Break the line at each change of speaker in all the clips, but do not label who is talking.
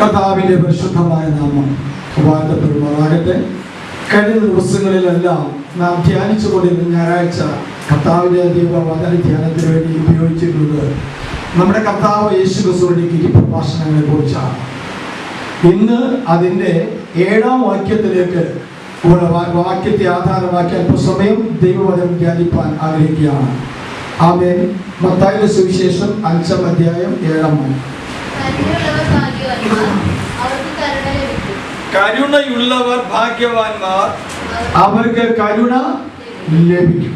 കർത്താവിൻ്റെ പരിശുദ്ധമായ നാമം വാഴ്ത്തപ്പെടുമാറാകട്ടെ. കഴിഞ്ഞ ദിവസങ്ങളിലെല്ലാം നാം ധ്യാനിച്ചുകൊണ്ടിരുന്ന ഞായറാഴ്ച കർത്താവിൻ്റെ ദൈവവചന ധ്യാനത്തിന് വേണ്ടി ഉപയോഗിച്ചിട്ടുള്ളത് നമ്മുടെ കർത്താവ് യേശു ക്രിസ്തുവിന്റെ ഗിരിപ്രഭാഷണങ്ങളെ കുറിച്ചാണ്. ഇന്ന് അതിൻ്റെ 7-ാം വാക്യത്തിലേക്ക് വാക്യത്തെ ആധാരമാക്കി അല്പസമയം ദൈവവചനം ധ്യാനിപ്പാൻ ആഗ്രഹിക്കുകയാണ്. ആമേൻ. മത്തായിയുടെ സുവിശേഷം 5-ാം അധ്യായം 7-ാം വാക്യം. കരുണയുള്ളവർ ഭാഗ്യവാന്മാർ, അവർക്ക് കരുണ ലഭിക്കും.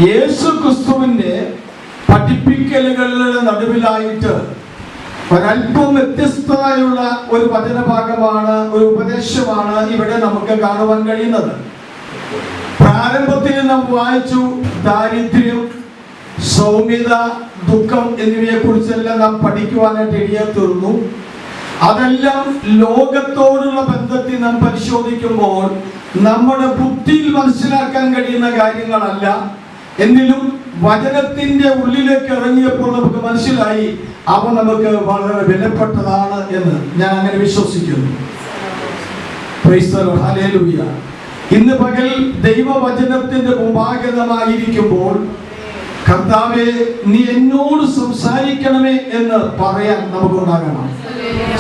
യേശു ക്രിസ്തുവിന്റെ പഠിപ്പിക്കലുകളുടെ നടുവിലായിട്ട് ഒരല്പം വ്യത്യസ്തമായുള്ള ഒരു വചനഭാഗമാണ്, ഒരു ഉപദേശമാണ് ഇവിടെ നമുക്ക് കാണുവാൻ കഴിയുന്നത്. പ്രാരംഭത്തിൽ നാം വായിച്ചു ദാരിദ്ര്യം, സൗമ്യത, ദുഃഖം എന്നിവയെ കുറിച്ചെല്ലാം നാം പഠിക്കുവാനായിട്ട് ഇടയാത്തീർന്നു. അതെല്ലാം ലോകത്തോടുള്ള ബന്ധത്തിൽ നാം പരിശോധിക്കുമ്പോൾ നമ്മുടെ ബുദ്ധിയിൽ മനസ്സിലാക്കാൻ കഴിയുന്ന കാര്യങ്ങളല്ല. എങ്കിലും വചനത്തിന്റെ ഉള്ളിലേക്ക് ഇറങ്ങിയപ്പോൾ നമുക്ക് മനസ്സിലായി അവ നമുക്ക് വളരെ വിലപ്പെട്ടതാണ് എന്ന് ഞാൻ അങ്ങനെ വിശ്വസിക്കുന്നു. ഹല്ലേലൂയ. ഇന്ന് പകൽ ദൈവവചനത്തിന്റെ മുമ്പാഗതമായിരിക്കുമ്പോൾ കർത്താവേ, നീ എന്നോട് സംസാരിക്കണമേ എന്ന് പറയാൻ നമുക്കുണ്ടാകണം.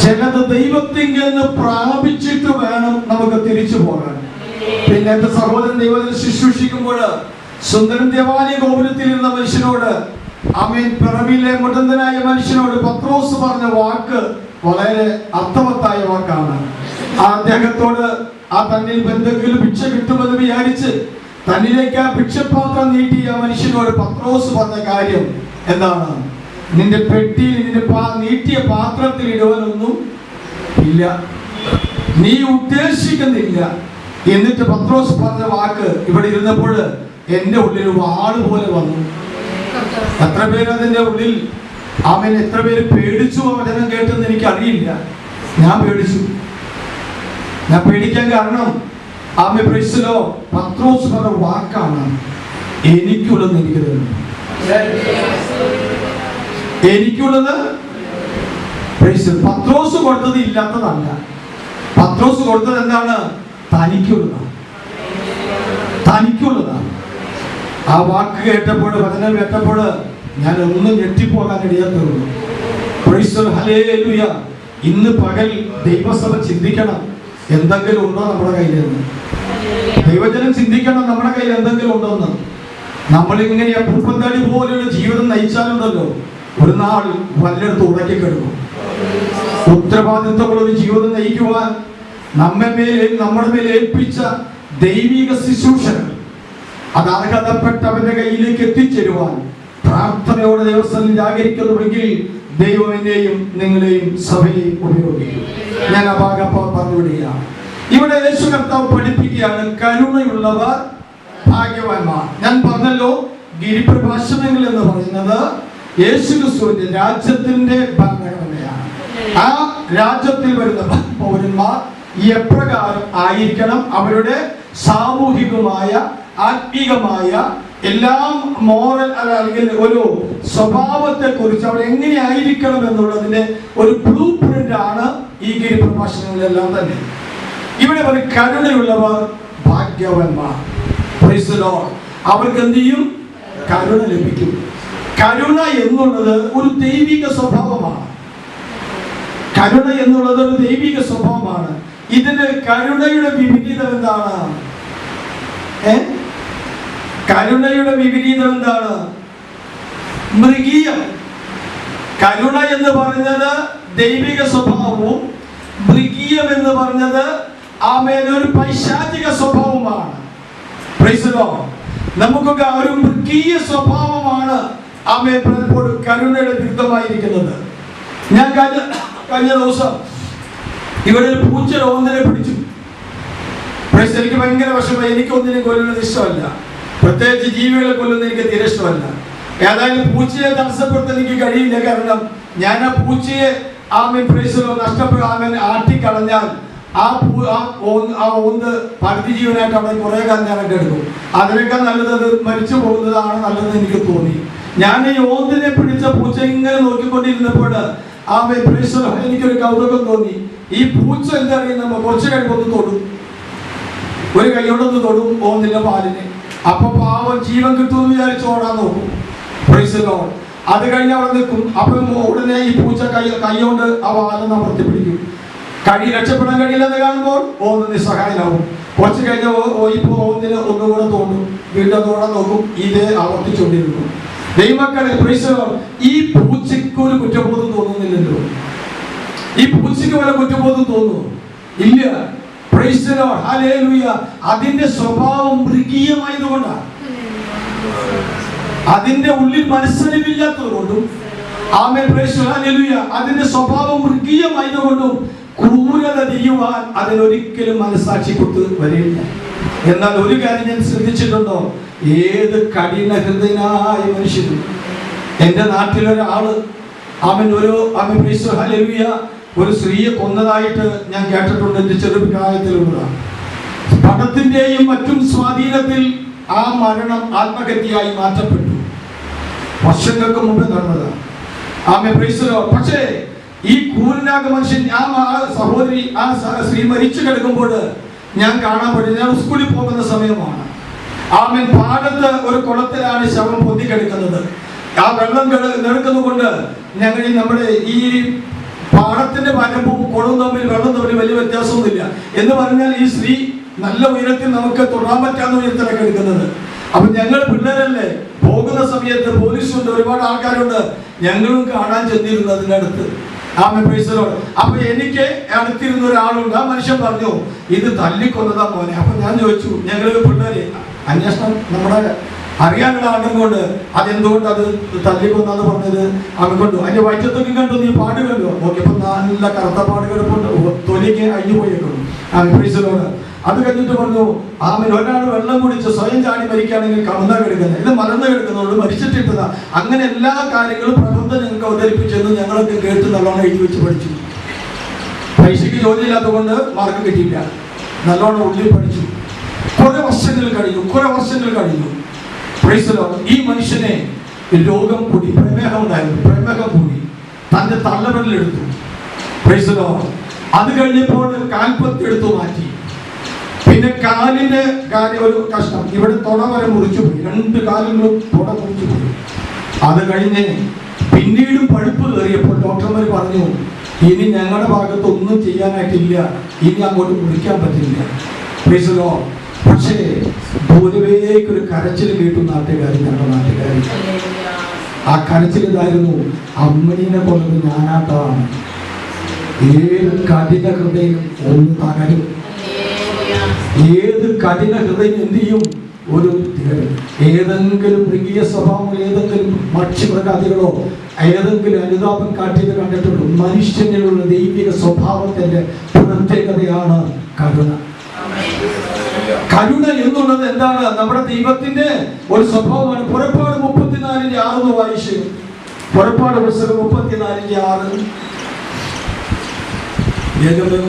ചിലത് ദൈവത്തിങ്കിൽ നിന്ന് പ്രാപിച്ചിട്ട് വേണം നമുക്ക് തിരിച്ചു പോകാൻ. പിന്നെ എന്റെ സഹോദരൻ ദൈവത്തിൽ ശുശ്രൂഷിക്കുമ്പോൾ സുന്ദരൻ ദേവാലയ ഗോപുരത്തിൽ ഇരുന്ന മനുഷ്യനോട്, ആമേൻ, പിറവിയിലെ മുടന്തനായ മനുഷ്യനോട് പത്രോസ് പറഞ്ഞ വാക്ക് വളരെ അർത്ഥവത്തായ വാക്കാണ്. അദ്ദേഹത്തോട് ആ തന്നിൽ എന്തെങ്കിലും ഭിക്ഷ കിട്ടുമെന്ന് വിചാരിച്ച് തന്നിലേക്ക് ആ ഭിക്ഷപാത്രം നീട്ടിയ മനുഷ്യനോട് പത്രോസ് പറഞ്ഞ കാര്യം എന്താണ്? നിന്റെ പെട്ടിയിൽ നിന്റെ നീട്ടിയ പാത്രത്തിൽ ഇടുവാനൊന്നും ഇല്ല, നീ ഉദ്ദേശിക്കുന്നില്ല. എന്നിട്ട് പത്രോസ് പറഞ്ഞ വാക്ക് ഇവിടെ ഇരുന്നപ്പോൾ എന്റെ ഉള്ളിൽ വാള് പോലെ വന്നു. എത്ര പേര് അതിന്റെ ഉള്ളിൽ, ആമേൻ, എത്ര പേര് പേടിച്ചു വചനം കേട്ടെന്ന് എനിക്ക് അറിയില്ല. ഞാൻ പേടിച്ചു. ഞാൻ പേടിക്കാൻ കാരണം ആമേൻ, പ്രൈസ് ദി ലോർഡ്, പത്രോസ് പറഞ്ഞ വാക്കാണ് എനിക്കുള്ളത്. എനിക്കുള്ളത് പത്രോസ് കൊടുത്തത് ഇല്ലാത്തതല്ല. പത്രോസ് കൊടുത്തത് എന്താണ്? തനിക്കുള്ളതാണ്. തനിക്കുള്ളതാണ്. ആ വാക്ക് കേട്ടപ്പോൾ, വചനം കേട്ടപ്പോൾ ഞാൻ ഒന്നും ഞെട്ടിപ്പോകാൻ ഇടയാത്തുള്ളൂ. Praise the Lord, hallelujah. ഇന്ന് പകൽ ദൈവസഭ ചിന്തിക്കണം, എന്തെങ്കിലും ഉണ്ടോ നമ്മുടെ കയ്യിൽ. ദൈവജനം ചിന്തിക്കണം, നമ്മുടെ കയ്യിൽ എന്തെങ്കിലും ഉണ്ടോന്ന്. നമ്മളിങ്ങനെ പുൽപ്പന്താടി പോലെയുള്ള ജീവിതം നയിച്ചാലുണ്ടല്ലോ, ഒരു നാൾ വല്ലയിടത്ത് ഉടക്കി കിടക്കും. ഉത്തരവാദിത്വമുള്ള ഒരു ജീവിതം നയിക്കുവാൻ നമ്മുടെ മേൽ ഏൽപ്പിച്ച ദൈവിക ശുശ്രൂഷകൾ അത് അർഹതപ്പെട്ടവന്റെ കയ്യിലേക്ക് എത്തിച്ചേരുവാൻ പ്രാർത്ഥനയോടെ ദിവസം ജാഗരിക്കുന്നുവെങ്കിൽ ദൈവം എന്നെയും നിങ്ങളെയും സഭയെയും ഉപയോഗിക്കും. ഞാൻ ആ ഭാഗം പറഞ്ഞുവിടുകയാണ്. ഇവിടെ യേശു കർത്താവ് പഠിപ്പിക്കുകയാണ്, കരുണയുള്ളവർ ഭാഗ്യവാന്മാർ. ഞാൻ പറഞ്ഞല്ലോ, ഗിരിപ്രഭാഷണങ്ങൾ എന്ന് പറയുന്നത് യേശു ക്രിസ്തുവിന്റെ രാജ്യത്തിന്റെ ഭരണഘടനയാണ്. ആ രാജ്യത്തിൽ വരുന്ന പൗരന്മാർ എപ്രകാരം ആയിരിക്കണം, അവരുടെ സാമൂഹികമായ ആത്മീകമായ എല്ലാം മോറൽ അല്ലെങ്കിൽ ഒരു സ്വഭാവത്തെ കുറിച്ച് അവർ എങ്ങനെയായിരിക്കണം എന്നുള്ളതിന്റെ ഒരു ബ്ലൂ പ്രിന്റ് ആണ് ഈ ഗിരിപ്രഭാഷണങ്ങളെല്ലാം തന്നെ. ഇവിടെ ഒരു കരുണയുള്ളവർ ഭാഗ്യവാന്മാർ. Price the Lord. അവർക്ക് എന്ത് ചെയ്യും? കരുണ ലഭിക്കും. കരുണ എന്നുള്ളത് ഒരു ദൈവിക സ്വഭാവമാണ്. കരുണ എന്നുള്ളത് ഒരു ദൈവിക സ്വഭാവമാണ്. ഇതിന്റെ കരുണയുടെ വിപരീതം എന്താണ്? കരുണയുടെ വിപരീതം എന്താണ്? മൃഗീയം. കരുണ എന്ന് പറഞ്ഞത് ദൈവിക സ്വഭാവവും മൃഗീയം എന്ന് പറഞ്ഞത് ആമേൻ ഒരു പൈശാചിക സ്വഭാവമാണ്. Price the Lord. നമുക്കൊക്കെ ഒരു മൃഗീയ സ്വഭാവമാണ് ആമേൻ പലപ്പോഴും കരുണയുടെ വിരുദ്ധമായിരിക്കുന്നത്. ഞാൻ കഴിഞ്ഞ ദിവസം ഇവിടെ ഒരു പൂച്ചയുടെ ഒന്നിനെ പിടിച്ചു. എനിക്ക് ഭയങ്കര വിഷമമായി. എനിക്ക് ഒന്നിനെ കൊല്ലുന്നത് ഇഷ്ടമല്ല, പ്രത്യേകിച്ച് ജീവികളെ കൊല്ലുന്നത് എനിക്ക് തീരെ ഇഷ്ടമല്ല. ഏതായാലും പൂച്ചയെ തടസ്സപ്പെടുത്താൻ എനിക്ക് കഴിയില്ല. കാരണം ഞാൻ ആ പൂച്ചയെ നഷ്ടപ്പെടാൻ ആട്ടിക്കളഞ്ഞാൽ ആ ഒന്ന് പകുതി ജീവനായിട്ട് അവിടെ കുറെ കാലം ഞാനൊക്കെ എടുക്കും. അതിനേക്കാൾ നല്ലത് മരിച്ചു പോകുന്നതാണ് നല്ലതെന്ന് എനിക്ക് തോന്നി. ഞാൻ ഈ ഓന്തിനെ പിടിച്ച പൂച്ച ഇങ്ങനെ നോക്കിക്കൊണ്ടിരുന്നപ്പോൾ എനിക്കൊരു കൗതുകം തോന്നി. ഈ പൂച്ച എന്താ അറിയുന്ന കുറച്ച് കഴിയുമ്പോൾ ഒന്ന് തൊടും, ഒരു കൈയോടൊന്ന് തൊടും, പോകുന്നില്ല പാലിന്. അപ്പൊ പാവം ജീവൻ കിട്ടുമെന്ന് വിചാരിച്ച് ഓടാൻ നോക്കും. അത് കഴിഞ്ഞ് അവിടെ നിൽക്കും. അപ്പൊ ഉടനെ ഈ പൂച്ച കൈകൊണ്ട് ആ വാലൊന്ന് അമർത്തി പിടിക്കും. രക്ഷപ്പെടാൻ കഴിയില്ലെന്ന് കാണുമ്പോൾ ഒന്ന് നിസ്സഹായനാവും. കുറച്ച് കഴിഞ്ഞ ഇപ്പൊ ഒന്നിന് ഒന്നുകൂടെ തോന്നും, വീണ്ടും തോടാൻ നോക്കും. ഇതേ ആവർത്തിച്ചുകൊണ്ടിരിക്കും. ദൈവമക്കളെ, ഈ പൂച്ചയ്ക്ക് ഒരു കുറ്റബോധം തോന്നുന്നില്ലല്ലോ. ഈ പൂച്ചയ്ക്ക് വല്ല കുറ്റബോധം തോന്നുന്നു? ഇല്ല. അതിന്റെ സ്വഭാവം മൃഗീയമായതുകൊണ്ടാണ്, അതിന്റെ ഉള്ളിൽ മനസ്സലിവില്ലാത്തതുകൊണ്ടും, അതിന്റെ സ്വഭാവം മൃഗീയമായതുകൊണ്ടും ക്രൂരത ചെയ്യുവാൻ അതിനൊരിക്കലും മനസ്സാക്ഷി കൊടുത്ത് വരില്ല. എന്നാൽ ഒരു കാര്യം ഞാൻ ശ്രദ്ധിച്ചിട്ടുണ്ടോ? ഏത് കഠിന ഹൃദയനായ മനുഷ്യനും, എന്റെ നാട്ടിലൊരാള് ഒരു സ്ത്രീയെ കൊന്നതായിട്ട് ഞാൻ കേട്ടിട്ടുണ്ട്. എന്റെ ചെറുപ്രായത്തിലുള്ളതാണ്. പണത്തിന്റെയും മറ്റും സ്വാധീനത്തിൽ ആ മരണം ആത്മഹത്യയായി മാറ്റപ്പെട്ടു. വർഷങ്ങൾക്ക് മുമ്പ് നടന്നതാണ്. പക്ഷേ ഈ ക്രൂരനാക മനുഷ്യൻ, ആ സഹോദരി, ആ സ്ത്രീ മരിച്ചു കിടക്കുമ്പോൾ ഞാൻ കാണാൻ പറ്റും. ഞാൻ സ്കൂളിൽ പോകുന്ന സമയമാണ്. പാടത്ത് ഒരു കുളത്തിലാണ് ശവം പൊന്തിക്കെടുക്കുന്നത്. ആ വെള്ളം നെടുക്കുന്നതുകൊണ്ട് ഞങ്ങൾ നമ്മുടെ ഈ പാടത്തിന്റെ പരപ്പും കുളവും തമ്മിൽ വെള്ളം തമ്മിൽ വലിയ വ്യത്യാസമൊന്നുമില്ല. എന്ന് പറഞ്ഞാൽ ഈ സ്ത്രീ നല്ല ഉയരത്തിൽ നമുക്ക് തൊടാൻ പറ്റാത്ത ഉയരത്തിലൊക്കെ എടുക്കുന്നത്. അപ്പൊ ഞങ്ങൾ പിള്ളേരല്ലേ, പോകുന്ന സമയത്ത് പോലീസുണ്ട്, ഒരുപാട് ആൾക്കാരുണ്ട്. ഞങ്ങളും കാണാൻ ചെന്നിരുന്നു അതിൻ്റെ അടുത്ത്. അപ്പൊ എനിക്ക് അടുത്തിരുന്ന ഒരാളുണ്ട്. ആ മനുഷ്യൻ പറഞ്ഞു, ഇത് തല്ലിക്കൊന്നതാ മോനെ. അപ്പൊ ഞാൻ ചോദിച്ചു, ഞങ്ങള് പിള്ളേര് അന്വേഷണം നമ്മുടെ അറിയാനുള്ള ആണ്ടും കൊണ്ട് അതെന്തുകൊണ്ട് അത് തല്ലിക്കൊന്നാന്ന് പറഞ്ഞത് അവൻ കൊണ്ടു. അതിന്റെ വയറ്റത്തൊക്കെ കണ്ടു, നീ പാട് കണ്ടു നോക്കിയപ്പോ നല്ല കറുത്ത പാട് കിടപ്പുണ്ട്, തൊലിക്ക് അഴിഞ്ഞു പോയിട്ടുണ്ട്. അത് കഴിഞ്ഞിട്ട് പറഞ്ഞു, ഒരാൾ വെള്ളം കുടിച്ച് സ്വയം ചാടി മരിക്കുകയാണെങ്കിൽ കമന്ന കിടക്കുന്നത്, ഇത് മലർന്ന് കിടക്കുന്നതുകൊണ്ട് മരിച്ചിട്ടിട്ടതാ. അങ്ങനെ എല്ലാ കാര്യങ്ങളും പ്രബന്ധം ഞങ്ങൾക്ക് അവതരിപ്പിച്ചെന്ന് ഞങ്ങളൊക്കെ കേട്ട് നല്ലോണം എഴുതി വെച്ച് പഠിച്ചു. പൈസയ്ക്ക് ജോലിയില്ലാത്തത് കൊണ്ട് മാർക്ക് കിട്ടിയില്ല, നല്ലോണം ഉള്ളിൽ പഠിച്ചു. കുറെ വർഷങ്ങൾ കഴിഞ്ഞു. ഈ മനുഷ്യനെ രോഗം കൂടി, പ്രമേഹം ഉണ്ടായിരുന്നു. പ്രമേഹം കൂടി തന്റെ തള്ളവിരലെടുത്തു. അത് കഴിഞ്ഞപ്പോൾ കാൽപ്പത്തി എടുത്തു മാറ്റി. പിന്നെ കാലിന്റെ ഒരു കഷ്ണം ഇവിടെ തുട വരെ മുറിച്ചു പോയി. 2 കാലുകളും തുട മുറിച്ചു പോയി. അത് കഴിഞ്ഞ് പിന്നീടും പഴുപ്പ് കയറിയപ്പോൾ ഡോക്ടർമാർ പറഞ്ഞു, ഇനി ഞങ്ങളുടെ ഭാഗത്ത് ഒന്നും ചെയ്യാനായിട്ടില്ല, ഇനി അങ്ങോട്ട് മുറിക്കാൻ പറ്റില്ല. പക്ഷേ ദൂരവേക്കൊരു കരച്ചിൽ കേട്ടു നാട്ടുകാർ, ഞങ്ങളുടെ നാട്ടുകാർ. ആ കരച്ചിൽ ഇതായിരുന്നു, അമ്മണീനെ കൊണ്ടത് ഞാനാട്ടാണ്. ഏത് കഠിന ഹൃദയം ഒന്ന് തകരും. ഏത് കഠിന ഹൃദയം എന്ത് ചെയ്യും? ഒരു ഏതെങ്കിലും മൃഗീയ സ്വഭാവം, ഏതെങ്കിലും മത്സ്യമൃഗാദികളോ ഏതെങ്കിലും അനുതാപം കാട്ടിയത് കണ്ടിട്ടുള്ളൂ. മനുഷ്യനിലുള്ള ദൈവിക സ്വഭാവത്തിന്റെ പ്രത്യേകതയാണ് കരുണ. കരുണ എന്നുള്ളത് എന്താണ്? നമ്മുടെ ദൈവത്തിന്റെ ഒരു സ്വഭാവമാണ്. പുറപ്പാട് 34:6 വായിച്ചു. പുറപ്പാട് പുസ്തകം 34:6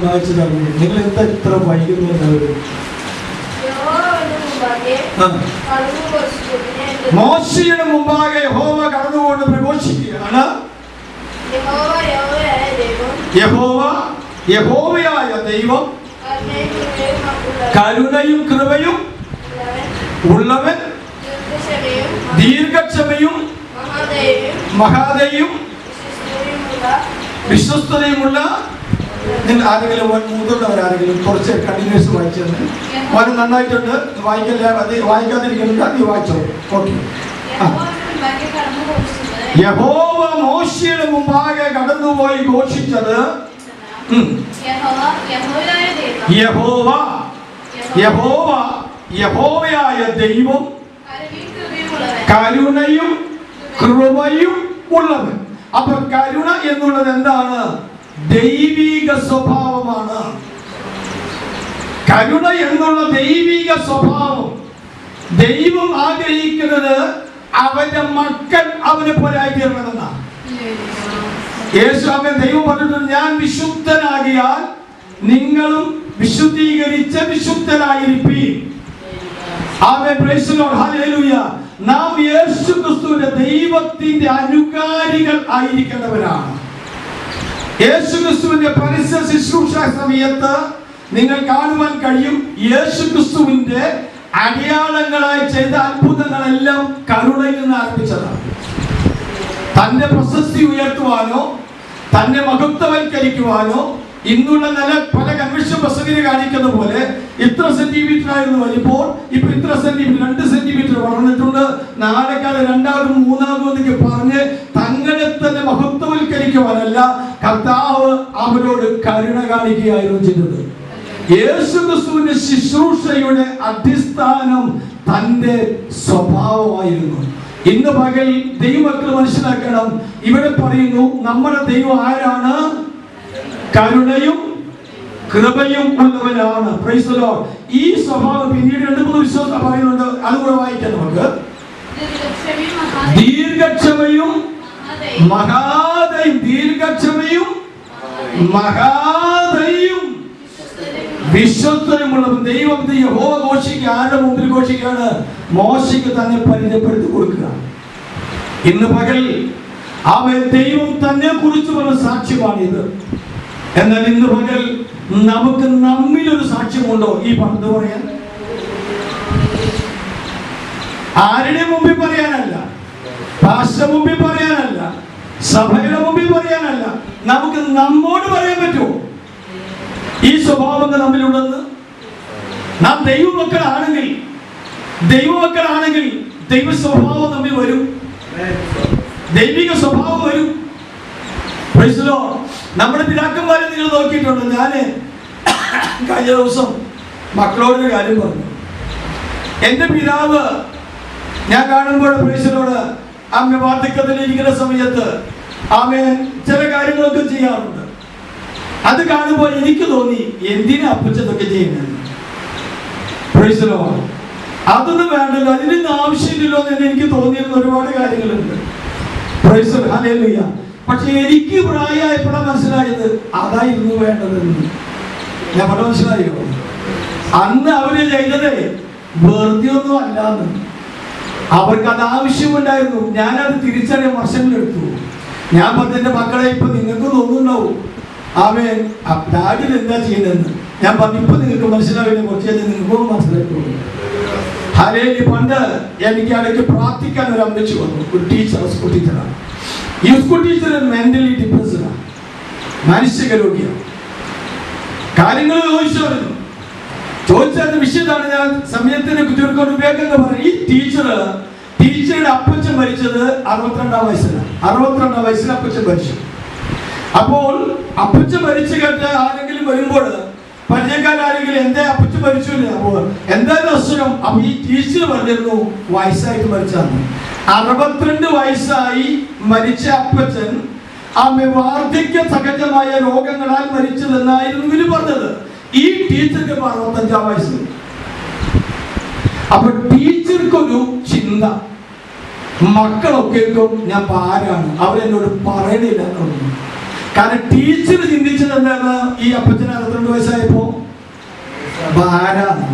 വായിച്ചതാണ്. നിങ്ങൾ എന്താ ഇത്ര വൈകുന്നത്? മോശയുടെ മുമ്പാകെ യഹോവ കടന്നുകൊണ്ട് പ്രഘോഷിക്കുകയാണ്. യഹോവയായ ദൈവം കരുണയും കൃപയും ഉള്ളവൻ, ദീർഘക്ഷമയും മഹാദയും വിശ്വസ്തതയുമുള്ള. ആരെങ്കിലും മുതിർന്നവരാരെങ്കിലും കുറച്ച് കണ്ടിന്യൂസ് വായിച്ചത് വളരെ നന്നായിട്ടുണ്ട്. വായിക്കാതിരിക്കുന്നുണ്ട്, നീ വായിച്ചോ. ഓക്കെ. യഹോവ മോശയുടെ മുമ്പാകെ കടന്നുപോയി ഘോഷിച്ചത്, യഹോവയായ ദൈവം കരുണയും കൃപയും ഉള്ളവൻ. അപ്പൊ കരുണ എന്നുള്ളത് എന്താണ്? ദൈവിക സ്വഭാവമാണ്. കരുണ എന്നുള്ള ദൈവിക സ്വഭാവം ദൈവം ആഗ്രഹിക്കുന്നത് അവന്റെ മക്കൾ അവനെ പോലെ ആയിത്തീരണമെന്നാണ്. യേശുവേ ദൈവം പറഞ്ഞിട്ടുണ്ട്, ഞാൻ വിശുദ്ധനാകിയാൽ നിങ്ങളും വിശുദ്ധീകരിച്ച് വിശുദ്ധരായിരിപ്പീൻ. Amen. Praise the Lord. Hallelujah. നാം യേശുക്രിസ്തുവിന്റെ ദൈവത്തിന്റെ അനുകാരികൾ ആയിരിക്കേണ്ടവരാണ്. യേശുക്രിസ്തുവിന്റെ പരസ്യ ശുശ്രൂഷ സമയത്ത് നിങ്ങൾ കാണുവാൻ കഴിയും, യേശുക്രിസ്തുവിന്റെ അടയാളങ്ങളായി ചെയ്ത അത്ഭുതങ്ങളെല്ലാം കരുണയിൽ നിന്ന് ആരംഭിച്ചതാണ്. തന്റെ പ്രശസ്തി ഉയർത്തുവാനോ തന്നെ മഹത്വവൽക്കരിക്കുവാനോ ഇന്നുള്ള പല കൺവെൻഷൻ പ്രസംഗികൾ കാണിക്കുന്ന പോലെ ഇത്ര സെന്റിമീറ്റർ ആയിരുന്നു വലിപ്പോൾ, ഇപ്പൊ ഇത്ര സെന്റിമീറ്റർ 2 സെന്റിമീറ്റർ വളർന്നിട്ടുണ്ട്, നാളെക്കാലം 2-ാമതും 3-ാമതും എന്നൊക്കെ പറഞ്ഞ് തങ്ങളെ തന്നെ മഹത്വവൽക്കരിക്കുവാനല്ല, കർത്താവ് അവരോട് കരുണ കാണിക്കുകയായിരുന്നു ചെയ്തത്. യേശുക്രിസ്തുവിന്റെ ശുശ്രൂഷയുടെ അടിസ്ഥാനം തന്റെ സ്വഭാവമായിരുന്നു. ഇന്ന് പകൽ ദൈവമക്കൾ മനസ്സിലാക്കണം, ഇവിടെ പറയുന്നു നമ്മുടെ ദൈവം ആരാണ്? കരുണയും കൃപയും ഉള്ളവനാണ്. Price the Lord. ഈ സ്വഭാവം പിന്നീട് 2-3 വിശ്വാസം പറയുന്നുണ്ട്, അതുകൂടെ വായിക്കാം നമുക്ക്. ദീർഘക്ഷമയും മഹാദയും, ദീർഘക്ഷമയും മഹാദയും വിശ്വസ്തനുമുള്ളവൻ. ദൈവം യഹോവ ഘോഷിക്കുക, ആരുടെ മുമ്പിൽ ഘോഷിക്കുകയാണ്? മോശയ്ക്ക് തന്നെ പരിചയപ്പെടുത്തി കൊടുക്കുക. ഇന്ന് പകൽ അവൻ ദൈവം തന്നെ കുറിച്ച് പറഞ്ഞ സാക്ഷ്യമാണിത്. എന്നാൽ ഇന്ന് പകൽ നമുക്ക് നമ്മിലൊരു സാക്ഷ്യമുണ്ടോ ഈ പണ്ട് പറയാൻ? ആരുടെ മുമ്പിൽ പറയാനല്ല, പാസ്റ്റർ മുമ്പിൽ പറയാനല്ല, സഭയുടെ മുമ്പിൽ പറയാനല്ല, നമുക്ക് നമ്മോട് പറയാൻ പറ്റുമോ ഈ സ്വഭാവങ്ങൾ നമ്മിലുണ്ടെന്ന്? നാം ദൈവമക്കളാണെങ്കിൽ ദൈവ സ്വഭാവം നമ്മിൽ വരും, ദൈവിക സ്വഭാവം വരും. നമ്മുടെ പിതാക്കന്മാരെ നിങ്ങൾ നോക്കിയിട്ടുണ്ട്. ഞാന് കഴിഞ്ഞ ദിവസം മക്കളോടൊരു കാര്യം പറഞ്ഞു. എന്റെ പിതാവ് ഞാൻ കാണുമ്പോൾ പ്രേക്ഷകരോട് അമ്മ വാർദ്ധക്യത്തിലിരിക്കുന്ന സമയത്ത് ആമേൻ ചില കാര്യങ്ങളൊക്കെ ചെയ്യാറുണ്ട്. അത് കാണുമ്പോൾ എനിക്ക് തോന്നി, എന്തിനാ അപ്പച്ചതൊക്കെ ചെയ്യുന്നത്? അതൊന്നും വേണ്ടല്ലോ, അതിനൊന്നും ആവശ്യമില്ലല്ലോ എന്ന് എനിക്ക് തോന്നിയിരുന്ന ഒരുപാട് കാര്യങ്ങളുണ്ട്. പക്ഷെ എനിക്ക് പ്രായമായപ്പോഴാണ് മനസ്സിലായത് അതായിരുന്നു വേണ്ടതെന്ന്. ഞാൻ പല മനസ്സിലായോ? അന്ന് അവര് ചെയ്തത് വെറുതെ ഒന്നും അല്ലാന്ന്, അവർക്ക് അത് ആവശ്യമുണ്ടായിരുന്നു. ഞാനത് തിരിച്ചറിയാൻ വർഷങ്ങളെടുത്തു. ഞാൻ പറഞ്ഞ മക്കളെ, ഇപ്പൊ നിങ്ങൾക്ക് തോന്നുന്നുണ്ടാവും അവൻ ഡാഡിൽ എന്താ ചെയ്യുന്നതെന്ന്. ഞാൻ പറഞ്ഞു, ഇപ്പൊ നിങ്ങൾക്ക് മനസ്സിലാവില്ല, കുറച്ച് കഴിഞ്ഞാൽ നിങ്ങൾക്കൊന്നും മനസ്സിലാക്കുള്ളൂ. ഹരേലി പണ്ട് എനിക്ക് ഇടയ്ക്ക് പ്രാർത്ഥിക്കാൻ ഒരു അമ്മച്ചു വന്നു, ഒരു ടീച്ചർ, സ്കൂൾ ടീച്ചറാണ്. ഈ സ്കൂൾ ടീച്ചർ മെന്റലി ഡിപ്രസ്ഡാണ്, മാനസിക രോഗിയാണ്. കാര്യങ്ങൾ ചോദിച്ചതിന്റെ വിഷയത്താണ് ഞാൻ സമയത്തിന് കുട്ടികൾക്കൊണ്ട് ഉപയോഗം പറഞ്ഞു. ഈ ടീച്ചറുടെ അപ്പച്ചൻ മരിച്ചത് 62-ാം വയസ്സിലാണ്. 62-ാം വയസ്സിൽ അപ്പച്ചൻ മരിച്ചു. അപ്പോൾ അപ്പച്ചൻ മരിച്ചു കേട്ട് ആരെങ്കിലും വരുമ്പോൾ പരിചയക്കാരെങ്കിലും എന്തേ അപ്പച്ചൻ മരിച്ചില്ല, അപ്പോൾ എന്തായാലും അസുഖം. അപ്പൊ ഈ ടീച്ചർ പറഞ്ഞിരുന്നു വയസ്സായിട്ട് മരിച്ചാണ്. 62 വയസ്സായി മരിച്ച അപ്പച്ചൻ വാർദ്ധക്യ സഹജമായ രോഗങ്ങളാൽ മരിച്ചതെന്നായിരുന്നു ഇവര് പറഞ്ഞത്. ഈ ടീച്ചർക്ക് 65-ാം വയസ്സ്. അപ്പൊ ടീച്ചർക്കൊരു ചിന്ത, മക്കളൊക്കെ ഞാൻ ആരാണ്, അവരെന്നോട് പറയണില്ല എന്നുള്ളത്. കാരണം ടീച്ചർ ചിന്തിച്ചത് എന്താണ്? ഈ അപ്പച്ചന് 62 വയസ്സായപ്പോ ഭാരാണ്,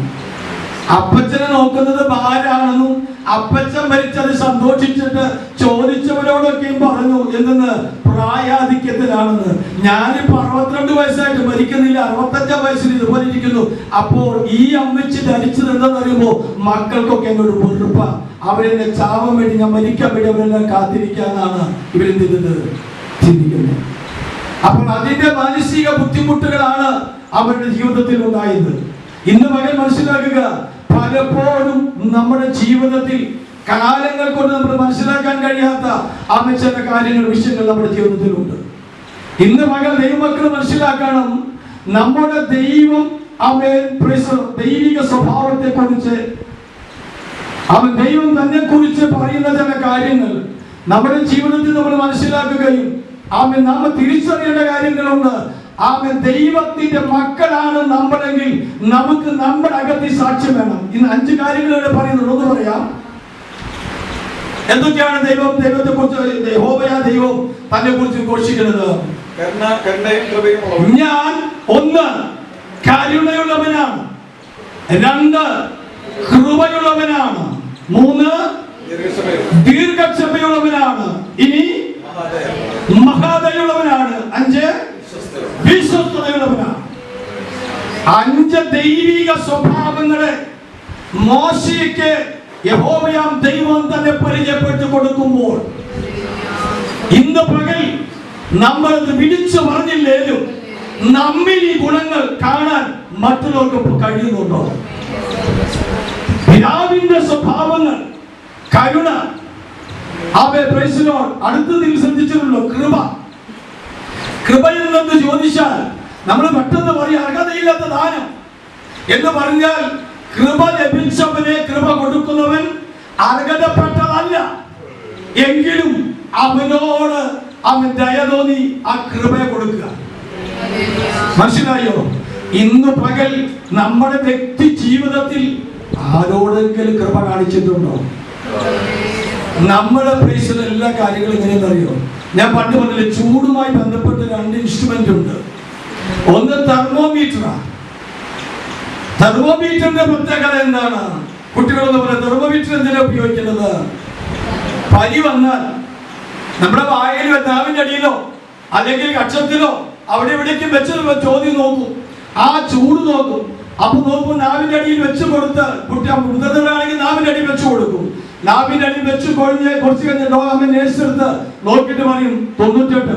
അപ്പച്ചനെ നോക്കുന്നത് ഭാരാണെന്നും അപ്പച്ചൻ മരിച്ചത് സന്തോഷിച്ചിട്ട് ചോദിച്ചവരോടൊക്കെയും പറഞ്ഞു എന്തെന്ന്, പ്രായാധിക്യത്തിലാണെന്ന്. ഞാനിപ്പോ 62 വയസ്സായിട്ട് മരിക്കുന്നില്ല, 65-ാം വയസ്സിൽ ഇതുപോലെ ഇരിക്കുന്നു. അപ്പോൾ ഈ അമ്മച്ചി ധരിച്ചത് എന്താണെന്ന് അറിയുമ്പോ മക്കൾക്കൊക്കെ എന്നോട് വെറുപ്പ, അവരെന്നെ ചാവാൻ വേണ്ടി, ഞാൻ മരിക്കാൻ വേണ്ടി അവരെല്ലാം കാത്തിരിക്കാന്നാണ് ഇവരെന്ത് ചെയ്തത് ചിന്തിക്കുന്നത്. അപ്പോൾ അതിന്റെ മാനസിക ബുദ്ധിമുട്ടുകളാണ് അവരുടെ ജീവിതത്തിൽ ഉണ്ടായത്. ഇന്ന് മകൻ മനസ്സിലാക്കുക, പലപ്പോഴും നമ്മുടെ ജീവിതത്തിൽ കാലങ്ങൾ കൊണ്ട് നമ്മൾ മനസ്സിലാക്കാൻ കഴിയാത്ത ചില കാര്യങ്ങൾ, വിഷയങ്ങൾ നമ്മുടെ ജീവിതത്തിലുണ്ട്. ഇന്ന് മകൾ ദൈവമക്കൾ മനസ്സിലാക്കണം, നമ്മുടെ ദൈവം ദൈവിക സ്വഭാവത്തെ കുറിച്ച്, ദൈവം തന്നെ കുറിച്ച് പറയുന്ന ചില കാര്യങ്ങൾ നമ്മുടെ ജീവിതത്തിൽ നമ്മൾ മനസ്സിലാക്കുകയും നാം തിരിച്ചറിയേണ്ട കാര്യങ്ങളുണ്ട്. ദൈവത്തിന്റെ മക്കളാണ് നമ്മളെങ്കിൽ നമുക്ക് നമ്മുടെ അകത്ത് സാക്ഷ്യം വേണം. ഇന്ന് 5 കാര്യങ്ങൾ ഇവിടെ പറയുന്നുണ്ട്. ഒന്ന് പറയാം, എന്തൊക്കെയാണ് ദൈവത്തെ കുറിച്ച്, ദൈവം തന്നെ കുറിച്ച് ഘോഷിക്കുന്നത്? ഞാൻ 1 കരുണയുള്ളവനാണ്, 2 കൃപയുള്ളവനാണ്, 3 ദീർഘക്ഷമയുള്ളവനാണ്, ഇനി മഹാദയുള്ളവനാണ്, 5 5 ദൈവിക സ്വഭാവങ്ങളെ മോശയ്ക്ക് യഹോവയാം ദൈവം തന്നെ പരിചയപ്പെടുത്തി കൊടുക്കുമ്പോൾ ഇന്ന് പകൽ നമ്മൾ ഇത് വിളിച്ചു പറഞ്ഞില്ലേലും നമ്മിൽ ഈ ഗുണങ്ങൾ കാണാൻ മറ്റുള്ളവർക്ക് കഴിയുന്നുണ്ടോ? പിതാവിന്റെ സ്വഭാവങ്ങൾ, കരുണ, അടുത്തതിൽ ശ്രദ്ധിച്ചിട്ടുള്ളൂ കൃപ. കൃപ എന്നത് ചോദിച്ചാൽ നമ്മൾ പെട്ടെന്ന് പറയും അർഹതയില്ലാത്ത ദാനം എന്ന് പറഞ്ഞാൽ കൃപ ലഭിച്ചവനെ കൃപ കൊടുക്കുന്നവൻ അർഹതപ്പെട്ടതല്ല, എങ്കിലും അവനോട് അവൻ ദയ തോന്നി ആ കൃപയെ കൊടുക്കുക. മനസ്സിലായോ? ഇന്ന് പകൽ നമ്മുടെ വ്യക്തി ജീവിതത്തിൽ ആരോടെങ്കിലും കൃപ കാണിച്ചിട്ടുണ്ടോ? നമ്മുടെ പ്രൈസിൽ എല്ലാ കാര്യങ്ങളും എങ്ങനെയെന്ന് അറിയോ? ഞാൻ പണ്ട് പറഞ്ഞില്ലേ, ചൂടുമായി ബന്ധപ്പെട്ട് 2 ഇൻസ്ട്രുമെന്റ് ഉണ്ട്. ഒന്ന് തെർമോമീറ്ററാണ്. തെർമോമീറ്ററിന്റെ പ്രത്യേകത എന്താണ്? കുട്ടികളെന്ന് പറയാം, തെർമോമീറ്റർ എന്തിനാ ഉപയോഗിക്കുന്നത്? പനി വന്നാൽ നമ്മുടെ വായിലോ നാവിന്റെ അടിയിലോ അല്ലെങ്കിൽ കക്ഷത്തിലോ അവിടെ എവിടേക്കും വെച്ച് ചോദ്യം നോക്കും, ആ ചൂട് നോക്കും. അപ്പൊ നോക്കും, നാവിന്റെ അടിയിൽ വെച്ച് കൊടുത്ത് മുതിർന്നവരാണെങ്കിൽ നാവിന്റെ അടിയിൽ വെച്ച് കൊടുക്കും. നാവിന്റെ അടിയിൽ വെച്ച് കുറച്ച് കഴിഞ്ഞ അമ്മ നേഴ്സ് എടുത്ത് നോക്കിയിട്ട് പറയും 98,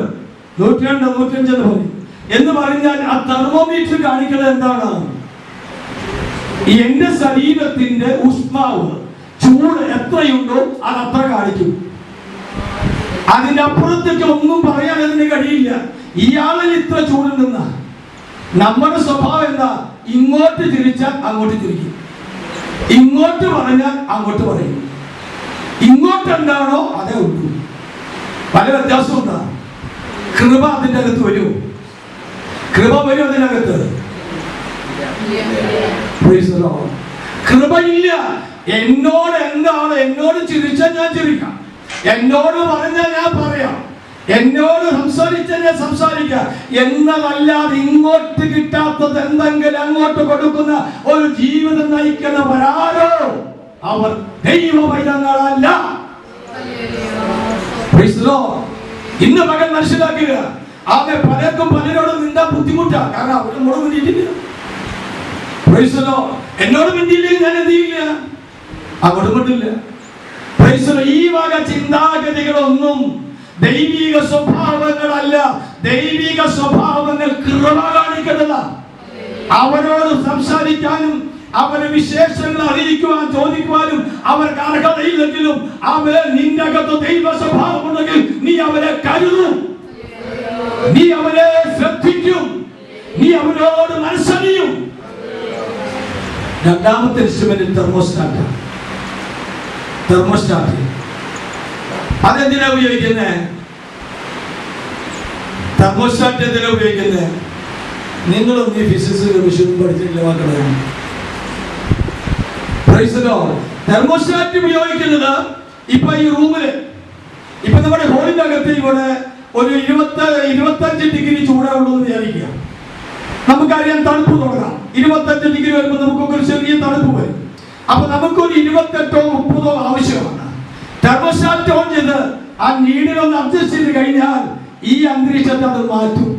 102, 105 എന്ന് പറയും. എന്ന് പറഞ്ഞാൽ ആ തെർമോമീറ്റർ കാണിക്കുന്നത് എന്താണ്? എന്റെ ശരീരത്തിന്റെ ഊഷ്മാവ്, ചൂട് എത്രയുണ്ടോ അത് അത്ര കാണിക്കും. അതിന്റെ അപ്പുറത്തേക്ക് ഒന്നും പറയാൻ അതിന് കഴിയില്ല. ഇയാളിൽ ഇത്ര ചൂടുണ്ടെന്ന നമ്മുടെ സ്വഭാവം എന്താ? ഇങ്ങോട്ട് തിരിച്ചാൽ അങ്ങോട്ട് തിരിക്കും, ഇങ്ങോട്ട് പറഞ്ഞാൽ അങ്ങോട്ട് പറയും. ഇങ്ങോട്ട് എന്താണോ അതേ ഉള്ളൂ. പല വ്യത്യാസവും എന്താ? കൃപ അതിൻ്റെ അകത്ത് വരൂ, കൃപ വരും അതിനകത്ത്. കൃപയില്ല. എന്നോട് എന്താണ്? എന്നോട് ചിരിച്ചാൽ ഞാൻ ചിരിക്കാം, എന്നോട് പറഞ്ഞാൽ ഞാൻ പറയാം, എന്നോട് സംസാരിച്ചാൽ ഞാൻ സംസാരിക്കാം എന്നതല്ലാതെ ഇങ്ങോട്ട് കിട്ടാത്തത് എന്തെങ്കിലും അങ്ങോട്ട് കൊടുക്കുന്ന ഒരു ജീവിതം നയിക്കുന്നവരാരോ അവർ ദൈവവൈദ്യങ്ങളല്ല. ഇന്ന് മകൻ മനസ്സിലാക്കുക, അവരെ പലർക്കും പലരോടും നിന്താ ബുദ്ധിമുട്ടാണ്. കാരണം അവര് എന്നോട് മിണ്ടിയിട്ടില്ല. എന്നോട് മിണ്ടിയില്ലെങ്കിൽ ഞാൻ എന്ത് ചെയ്യില്ല, അങ്ങോട്ട് മിണ്ടില്ല. ഈ വക ചിന്താഗതികളൊന്നും ദൈവിക സ്വഭാവങ്ങളല്ല. ദൈവിക സ്വഭാവങ്ങൾ കൃപ കാണിക്കുന്നതാണ്. അവരോട് സംസാരിക്കാനും അവരുടെ വിശേഷങ്ങൾ അറിയിക്കുവാൻ ചോദിക്കുവാനും അവർക്ക് അർഹതയില്ലെങ്കിലും നിന്റെ അകത്ത് ദൈവ സ്വഭാവം ഉണ്ടെങ്കിൽ നീ അവരെ കരുതും, നീ അവരെ ശ്രദ്ധിക്കും, നീ അവരോട് മനസ്സറിയും. രണ്ടാമത്തെ ഇൻസ്ട്രുമെന്റ് തെർമോസ്റ്റാറ്റ്. തെർമോസ്റ്റാറ്റ് അതെന്തിനാ ഉപയോഗിക്കുന്നത്? തെർമോസ്റ്റാറ്റ് എന്തിനാ ഉപയോഗിക്കുന്നത്? നിങ്ങളൊന്നും ഈ ഫിസിക്സ് വിഷയം പഠിച്ചിട്ടില്ല മക്കളെ. തെർമോസ്റ്റാറ്റ് ഉപയോഗിക്കുന്നത് ഇപ്പൊ ഈ റൂമില്, ഇപ്പൊ നമ്മുടെ ഹോളിന്റെ അകത്ത് ഇവിടെ ഒരു 25 ഡിഗ്രി ചൂടുള്ളൂ എന്ന് വിചാരിക്കുക. നമുക്കറിയാം തണുപ്പ് തുടങ്ങാം. 25 ഡിഗ്രി വരുമ്പോൾ നമുക്കൊക്കെ ഒരു ചെറിയ തണുപ്പ് വരും. അപ്പൊ നമുക്കൊരു 28 ഓ 30 ആവശ്യമാണ്. തെർമോസ്റ്റാറ്റ് ഓൺ ചെയ്ത് ആ നീഡിലൊന്ന് അഡ്ജസ്റ്റ് ചെയ്ത് കഴിഞ്ഞാൽ ഈ അന്തരീക്ഷത്തെ അത് മാറ്റും.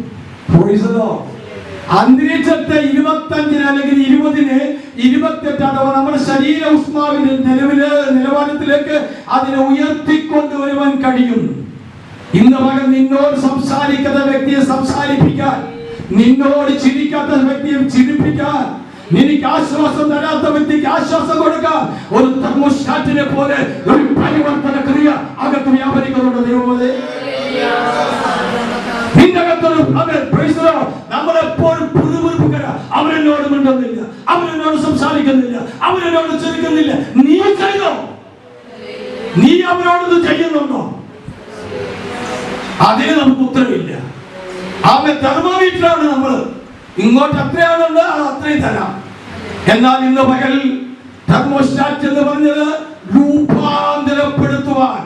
അന്തരീക്ഷത്തെ 25 അല്ലെങ്കിൽ 20, 28 അഥവാ നമ്മുടെ ശരീര ഊഷ്മാവിന്റെ നിലവാരത്തിലേക്ക് അതിനെ ഉയർത്തിക്കൊണ്ടുവരുവാൻ കഴിയും. ഇന്ന് മകൻ നിന്നോട് സംസാരിക്കാത്ത വ്യക്തിയെ സംസാരിപ്പിക്കാൻ, നിന്നോട് ചിരിക്കാത്ത വ്യക്തിയെ ചിരിപ്പിക്കാൻ, നിനക്ക് ആശ്വാസം തരാത്ത വ്യക്തിക്ക് ആശ്വാസം കൊടുക്കാൻ ഒരു തെർമോസ്റ്റാറ്റിനെ പോലെ ഒരു പരിവർത്തന ക്രിയ അകത്ത് വ്യാപരിക്കുന്നുണ്ട്. ദൈവമേ, നമ്മളെപ്പോഴും പുതുപുറുപ്പുകര. അവരെന്നോട് മിണ്ടുന്നില്ല, അവരെന്നോട് സംസാരിക്കുന്നില്ല, അവരെന്നോട് ചെറുക്കുന്നില്ല. നീ ചെയ്തോ? നീ അവരോടൊന്ന് ചെയ്യുന്നുണ്ടോ? അതിന് നമുക്ക് ഉത്തരവില്ല. തെർമോമീറ്ററാണ് നമ്മൾ. ഇങ്ങോട്ട് എത്രയാണുണ്ട് അത് അത്രയും തരാം. എന്നാൽ ഇന്ന് പകൽ തെർമോസ്റ്റാറ്റ് എന്ന് പറഞ്ഞത് രൂപാന്തരപ്പെടുത്തുവാൻ,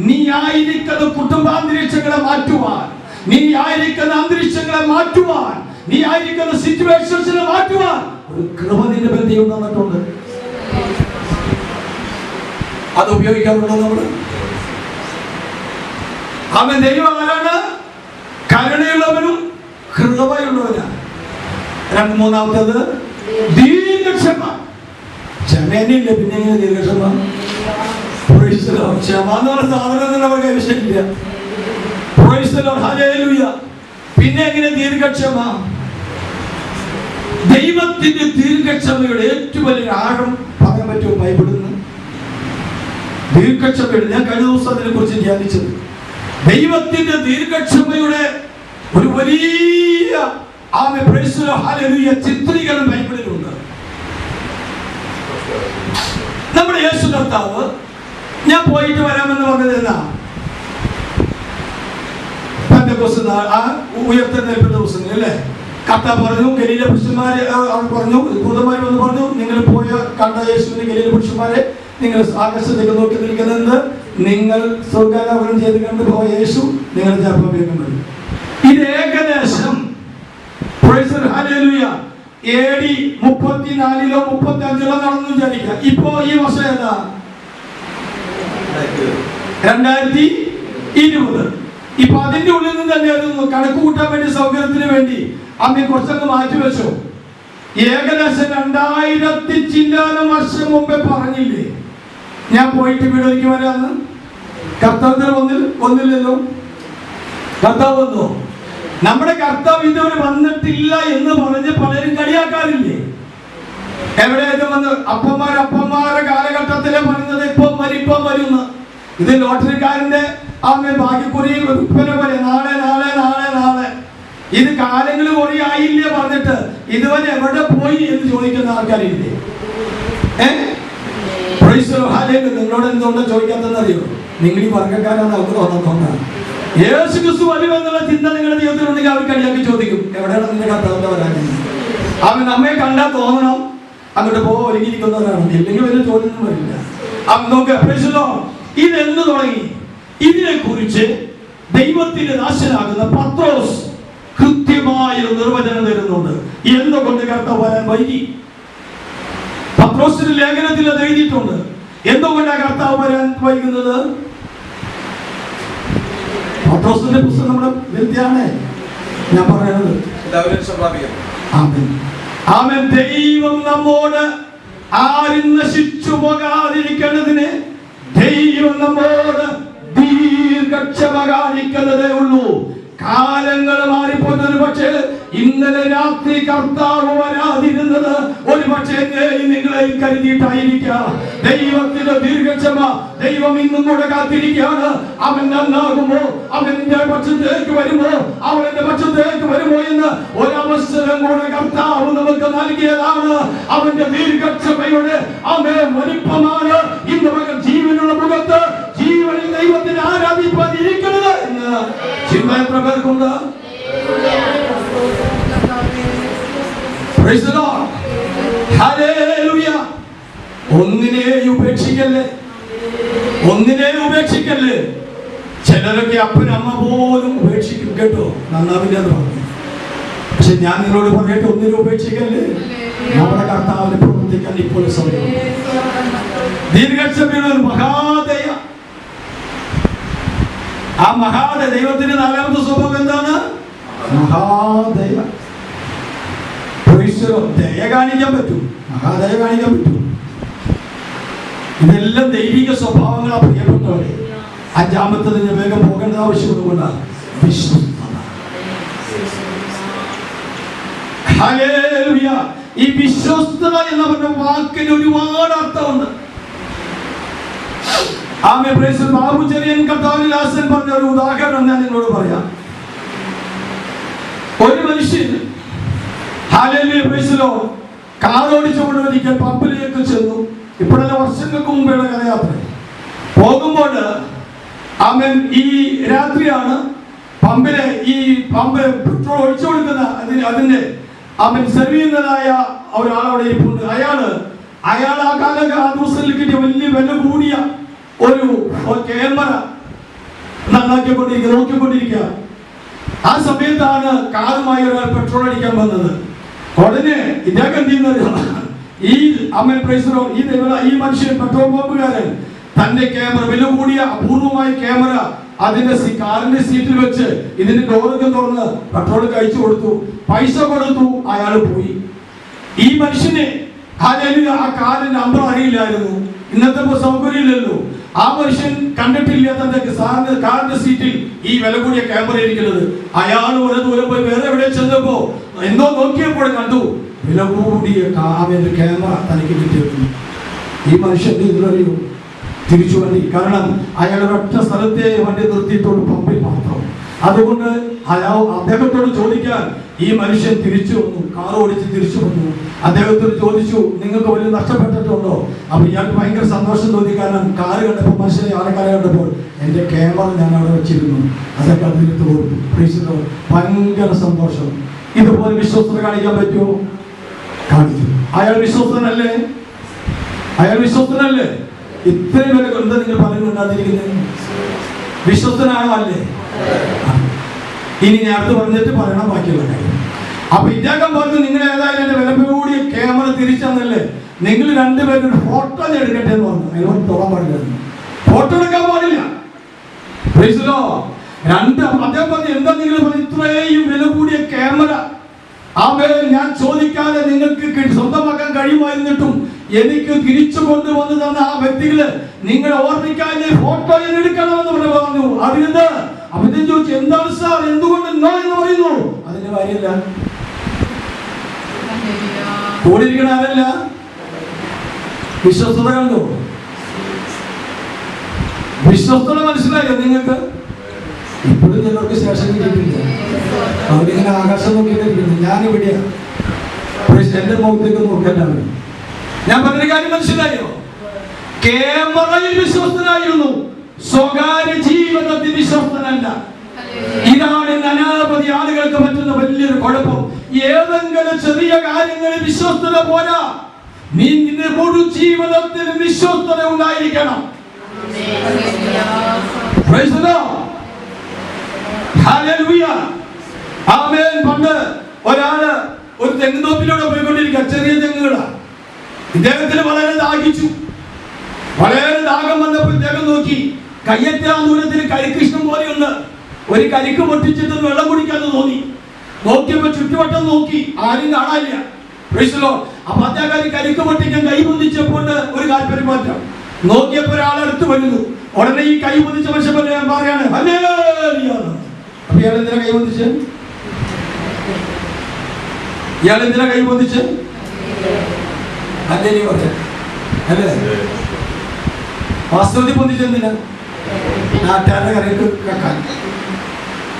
നീ ആയിരിക്കുന്ന കുടുംബാന്തരീക്ഷങ്ങളെ മാറ്റുവാൻ, നീ ആയിരിക്കുന്ന അന്തരീക്ഷങ്ങളെ മാറ്റുവാൻ, നീ ആയിരിക്കുന്ന സിറ്റുവേഷൻസിനെ മാറ്റുവാൻ ഒരു കൃപ നിന്റെ ബന്ധം തന്നിട്ടുണ്ട്. അത് ഉപയോഗിക്കാറുണ്ടോ നമ്മള്? അവൻ ദൈവം ആരാണ്? കരുണയുള്ളവനും കൃപയുള്ളവനാണ്. മൂന്നാമത്തേത് ദീർഘക്ഷമ. ക്ഷമേനില്ല, പിന്നെ എങ്ങനെ ദീർഘക്ഷമ? ക്ഷമ എന്ന് പറഞ്ഞ സാധനം നമ്മുടെ കൈവശമില്ല. പിന്നെ എങ്ങനെ ദീർഘക്ഷമ? ദൈവത്തിന്റെ ദീർഘക്ഷമയുടെ ഏറ്റവും വലിയ ആഴം പറയാൻ പറ്റുമോ ബൈബിളിൽ നിന്ന്? ദീർഘക്ഷമയുടെ, ഞാൻ കഴിഞ്ഞ ദിവസം അതിനെ കുറിച്ച് ധ്യാനിച്ചത്, ദൈവത്തിന്റെ ദീർഘക്ഷമയുടെ ഒരു വലിയ ചിത്രീകരണം ബൈബിളിലുണ്ട്. നമ്മുടെ യേശു കർത്താവ് ഞാൻ പോയിട്ട് വരാമെന്ന് പറഞ്ഞത് എന്നാ? ഉയർത്തെഴുന്നേൽപ്പിന്റെ ദിവസങ്ങൾ അല്ലേ? കർത്താവ് പറഞ്ഞു, ഗലീല പുരുഷന്മാരെ പറഞ്ഞു, ദൂതന്മാർ വന്ന് പറഞ്ഞു, നിങ്ങൾ പോയ കണ്ട യേശുവിന്റെ ഗലീല പുരുഷന്മാരെ നിങ്ങൾ ആകാശത്തേക്ക് നോക്കി നിൽക്കുന്നത്, നിങ്ങൾ സ്വർഗ്ഗാരോഹണം ചെയ്ത് കണ്ട് പോയ യേശു നിങ്ങൾ ചിലപ്പോൾ വേഗം വരും. ഇത് ഏകദേശം AD 34 35 നടന്നു വിചാരിക്കുക. ഇപ്പോ ഈ വർഷം ഏതാ? 2020. ഇപ്പൊ അതിന്റെ ഉള്ളിൽ നിന്ന് തന്നെ കണക്ക് കൂട്ടാൻ വേണ്ടി, സൗകര്യത്തിന് വേണ്ടി അമ്മ കുറച്ചൊക്കെ മാറ്റിവെച്ചോ. ഏകദേശം 2000 ചില്ലാനം വർഷം മുമ്പേ പറഞ്ഞില്ലേ ഞാൻ പോയിട്ട് വീടൊരുക്കി വരാന്ന്? കർത്താവ് ഒന്നില്ലല്ലോ. കർത്താവ് വന്നോ? നമ്മുടെ കർത്താവ് ഇതുവരെ വന്നിട്ടില്ല എന്ന് പറഞ്ഞ് പലരും കളിയാക്കാറില്ലേ? എവിടെയൊക്കെ വന്ന് അപ്പന്മാരെ കാലഘട്ടത്തിലെ പറഞ്ഞത് ഇപ്പം വരുന്ന ഇത് ലോട്ടറിക്കാരന്റെ ഭാഗ്യക്കുറി വിൽപ്പന പോലെ നാളെ നാളെ നാളെ നാളെ. ഇത് കാലങ്ങൾ കുറെ ആയില്ലേ പറഞ്ഞിട്ട് ഇതുവരെ എവിടെ പോയി എന്ന് ചോദിക്കുന്ന ആൾക്കാരില്ലേ? നിങ്ങളോട് എന്തുകൊണ്ടോ ചോദിക്കാത്തറിയോ? നിങ്ങൾ ഈ വർഗ്ഗക്കാരാണ് അവർക്ക് തോന്നുന്നതുകൊണ്ടാണ്. യേശു ക്രിസ്തു വരുമെന്നുള്ള ചിന്ത നിങ്ങളുടെ ജീവിതത്തിലുണ്ടെങ്കിൽ അവർ കളിയാക്കി ചോദിക്കും, എവിടെയാണ് നിന്റെ കർത്താവിന്റെ വരാൻ? അവൻ നമ്മെ കണ്ടാൽ തോന്നണം അങ്ങോട്ട് ഒരുങ്ങിയിരിക്കുന്നവരാണ്, ഇല്ലെങ്കിൽ വലിയ ചോദ്യമൊന്നും വരില്ല. അവൻ നോക്കുക, ഇതെന്ന് തുടങ്ങി ഇതിനെ കുറിച്ച് ദൈവത്തിന്റെ ദാസനാകുന്ന പത്രോസ് കൃത്യമായ നിർവചനം തരുന്നുണ്ട്. എന്തുകൊണ്ട് കർത്താവ് വരാൻ വൈകി? പത്രോസിന്റെ ലേഖനത്തിൽ അത് എഴുതിയിട്ടുണ്ട്. എന്തുകൊണ്ടാണ് കർത്താവ് വരാൻ വൈകുന്നത്? പത്രോസിന്റെ പുസ്തകം നമ്മുടെ വിദ്യയാണ് ഞാൻ പറയുന്നത്. ദൈവം നമ്മോട് ആരും നശിച്ചു പോകാതിരിക്കേണ്ടതിന് ദൈവം നമ്മോട് ദീർഘക്ഷമ കാണിക്കുന്നതേ ഉള്ളൂ. കാലങ്ങൾ മാറിപ്പോയത്, പക്ഷേ ഇന്നലെ രാത്രി കർത്താവ് വരാതിരുന്നത് ഒരു പക്ഷേ നിങ്ങളെയും കരുതിയിട്ടായിരിക്കാം. ദൈവത്തിന്റെ ദീർഘക്ഷമ ദൈവം ഇന്നും കൂടെ കാത്തിരിക്കുകയാണ്. അവൻ നന്നാകുമോ, അവന്റെ പക്ഷത്തേക്ക് വരുമോ, അവന്റെ പക്ഷത്തേക്ക് വരുമോ എന്ന് ഒരവസരം കൂടെ കർത്താവ് നമുക്ക് നൽകിയതാണ്. അവന്റെ ദീർഘക്ഷമയുടെ വലിപ്പമാണ് ഇന്ന് മകൻ ജീവനുള്ള മുഖത്ത് ജീവനിൽ ദൈവത്തിന് ആരാധിപ്പാൻ ഇരിക്കുന്നത് എന്ന് ചിന്ത എത്ര പേർക്കുണ്ട്? ഒന്നിനെയും ഉപേക്ഷിക്കല്ലേ. ചിലരൊക്കെ അപ്പനമ്മ പോലും ഉപേക്ഷിക്കും കേട്ടോ, നന്നാവില്ല എന്ന് പറഞ്ഞു. പക്ഷെ ഞാൻ നിങ്ങളോട് പറയട്ടെ, ഒന്നിനും ഉപേക്ഷിക്കല്ലേ. നമ്മുടെ കർത്താവിനെ പ്രവർത്തിക്കാൻ ഇപ്പോൾ സമയം. ദീർഘക്ഷമയുടെ ഒരു മഹാദയ. ആ മഹാദയ ദൈവത്തിന്റെ നാലാമത്തെ സ്വഭാവം എന്താണ്? മഹാദയ. ദയ കാണിക്കാൻ പറ്റും, മഹാദയ കാണിക്കാൻ പറ്റും. ഇതെല്ലാം ദൈവിക സ്വഭാവങ്ങളാണ് പ്രിയപ്പെട്ടവരെ. അഞ്ചാമത്തതിന് വേഗം പോകേണ്ട ആവശ്യമുള്ളതുകൊണ്ടാണ് വിശ്വസ്തത. ഹല്ലേലൂയ. ഈ വിശ്വസ്തത എന്ന് പറഞ്ഞ വാക്കിന് ഒരുപാട് അർത്ഥമുണ്ട്. ബാബു ചെറിയൻ കർത്താവിന്റെ ദാസൻ പറഞ്ഞ ഒരു ഉദാഹരണം ഞാൻ നിങ്ങളോട് പറയാം. ഒരു മനുഷ്യൻ കാറോടിച്ചുകൊണ്ട് ഒരിക്കൽ പമ്പിലേക്ക് ചെന്നു. ഇപ്പോഴല്ല, വർഷങ്ങൾക്ക് മുമ്പേയുള്ള കഥയാത്ര. പോകുമ്പോൾ അവൻ ഈ രാത്രിയാണ് പമ്പിലെ പമ്പ് പെട്രോൾ ഒഴിച്ചു കൊടുക്കുന്ന അതിന്റെ അവൻ സെർവ് ചെയ്യുന്നതായ ഒരാളവിടെ ഇരിപ്പുണ്ട്. അയാൾ ആ ദിവസത്തിൽ കിട്ടിയ വലിയ വില കൂടിയ ഒരു ക്യാമറ നോക്കിക്കൊണ്ടിരിക്കുക. ആ സമയത്താണ് കാറുമായി ഒരാൾ പെട്രോൾ അടിക്കാൻ വന്നത്. ഉടനെ ഇദ്ദേഹം എന്ത് ചെയ്യുന്നത്, ഈ മനുഷ്യൻ പെട്രോൾ പമ്പുകാരൻ തന്റെ ക്യാമറ, വില കൂടിയ അപൂർവമായ ക്യാമറ അതിന്റെ കാറിന്റെ സീറ്റിൽ വെച്ച് ഇതിന്റെ ഡോറൊക്കെ തുറന്ന് പെട്രോൾ കഴിച്ചു കൊടുത്തു, പൈസ കൊടുത്തു, അയാൾ പോയി. ഈ മനുഷ്യനെ ആ കാറിന്റെ നമ്പർ അറിയില്ലായിരുന്നു. ഇന്നത്തെ സൗകര്യമില്ലല്ലോ. ആ മനുഷ്യൻ കണ്ടിട്ടില്ല തന്റെ കാറിന്റെ സീറ്റിൽ ഈ വില കൂടിയ ക്യാമറ ഇരിക്കുന്നത്. അയാൾ ഒരു ദൂരം പോയി വേറെ എവിടെ ചെന്നപ്പോ എന്തോ നോക്കിയപ്പോൾ കണ്ടു വില കൂടിയ അവന്റെ ക്യാമറ തനിക്ക് കിട്ടിയിരുന്നു. ഈ മനുഷ്യൻ ഇതിലറിയോ തിരിച്ചു വണ്ടി. കാരണം അയാൾ ഒറ്റ സ്ഥലത്തെ വണ്ടി നിർത്തിയിട്ടോട് പമ്പിൽ മാത്രം. അതുകൊണ്ട് അദ്ദേഹത്തോട് ചോദിക്കാൻ ഈ മനുഷ്യൻ തിരിച്ചു വന്നു, കാർ ഓടിച്ച് തിരിച്ചു വന്നു. അദ്ദേഹത്തോട് ചോദിച്ചു, നിങ്ങൾക്ക് വലിയ നഷ്ടപ്പെട്ടിട്ടുണ്ടോ? അപ്പൊ ഇയാൾക്ക് ഭയങ്കര സന്തോഷം തോന്നി. കാരണം കാറ് കണ്ടപ്പോൾ മനുഷ്യനെ ആൾക്കാരെ കണ്ടപ്പോൾ എന്റെ ക്യാമറ ഞാൻ അവിടെ വെച്ചിരുന്നു, അതൊക്കെ അതിലെടുത്ത് കൊടുത്തു. ഭയങ്കര സന്തോഷം. ഇതുപോലെ വിശ്വസ്തത കാണിക്കാൻ പറ്റുമോ? കാണിച്ചു. അയാൾ വിശ്വസ്തനല്ലേ? അയാൾ വിശ്വസ്തനല്ലേ? ഇത്രയും വില എന്താ നിങ്ങൾ പറയുന്നുണ്ടാതിരിക്കുന്നത്? വിശ്വസ്തനാണോ അല്ലേ? ഇനി ഞാൻ അടുത്ത് പറഞ്ഞിട്ട് പറയണം ബാക്കിയുള്ള കാര്യം. അപ്പൊ ഇദ്ദേഹം പറഞ്ഞു, നിങ്ങൾ ഏതായാലും എന്റെ വില കൂടിയ ക്യാമറ തിരിച്ചെന്നല്ലേ, നിങ്ങൾ രണ്ടുപേരും ഫോട്ടോ എടുക്കട്ടെ എന്ന് പറഞ്ഞു. അതിനോട് തൊടാൻ പാടില്ല, ഫോട്ടോ എടുക്കാൻ പാടില്ല. അദ്ദേഹം പറഞ്ഞു, എന്താ നിങ്ങൾ പറഞ്ഞു ഇത്രയും വില കൂടിയ ക്യാമറ ഞാൻ ചോദിക്കാതെ നിങ്ങൾക്ക് സ്വന്തമാക്കാൻ കഴിയുമായിരുന്നിട്ടും എനിക്ക് തിരിച്ചു കൊണ്ടുവന്ന് തന്ന ആ വ്യക്തികള് നിങ്ങളെ ഓർമ്മിക്കാൻ ഫോട്ടോ എടുക്കണമെന്ന് പറഞ്ഞു. അറിയുന്നത് അഭിനയം ചോദിച്ചു, എന്താണ് സാർ, എന്തുകൊണ്ട് നോ എന്ന് പറയുന്നു? അതിന്റെ കാര്യമില്ല, കൂടിയിരിക്കണ ആരല്ല, വിശ്വസ്തത കണ്ടു. വിശ്വസ്തത മനസ്സിലായോ നിങ്ങൾക്ക്? ഇപ്പോഴും ചിലർക്ക് ശേഷം കിട്ടിയിട്ടില്ല. അവരിങ്ങനെ ആകാശം നോക്കിയിട്ടിരിക്കുന്നു. ഞാനിവിടെയാ, എന്റെ മുഖത്തേക്ക് നോക്കല്ല. ഞാൻ പറഞ്ഞ കാര്യം മനസ്സിലായോ? ക്യാമറയിൽ വിശ്വസ്തനായിരുന്നു, സ്വകാര്യ ജീവിതത്തിൽ വിശ്വസ്തനല്ല. ഇതാണ് അനവധി ആളുകൾക്ക് പറ്റുന്ന വലിയൊരു കുഴപ്പം. ഏതെങ്കിലും ചെറിയ കാര്യങ്ങളിൽ വിശ്വസ്തത പോരാ, നീ നിന്റെ മുഴു ജീവിതത്തിൽ വിശ്വസ്തത ഉണ്ടായിരിക്കണം. പണ്ട് ഒരാള് ഒരു തെങ്ങുതോപ്പിലൂടെ പോയിക്കൊണ്ടിരിക്കുക, ചെറിയ തെങ്ങുകളാ. ഇദ്ദേഹത്തിന് വളരെ ദാഹിച്ചു. വളരെ ദാഹം വന്നപ്പോൾ ഇദ്ദേഹം നോക്കി, കയ്യെത്താൻ ദൂരത്തിൽ കരികൃഷ്ണൻ പോലെയുണ്ട്. ഒരു കരിക്ക് പൊട്ടിച്ചിട്ട് വെള്ളം കുടിക്കാന്ന് തോന്നി. നോക്കിയപ്പോ ചുറ്റുവട്ടം നോക്കി, ആരും കാണാനില്ല. അപ്പൊ അദ്ദേഹം കരിക്ക് പൊട്ടിക്കാൻ കൈ പൊന്തിച്ചപ്പോൾ ഒരു താല്പര്യമാറ്റം. നോക്കിയപ്പോ ഒരാളെടുത്ത് വരുന്നു. ഉടനെ ഈ കൈ പൊന്തിച്ച മനുഷ്യൻ പറയാണ് ഹല്ലേലൂയ. അപ്പൊ ഇയാൾ എന്തിനാ കൈ പൊന്തിച്ച്? ഇയാൾ എന്തിനാ കൈ പൊന്തിച്ച്? അല്ലേ വാസ്തവത്തിൽ പൊന്തിച്ചെന്തിനാ? നാട്ടുകാരുടെ കരക്ക് കക്കാൻ.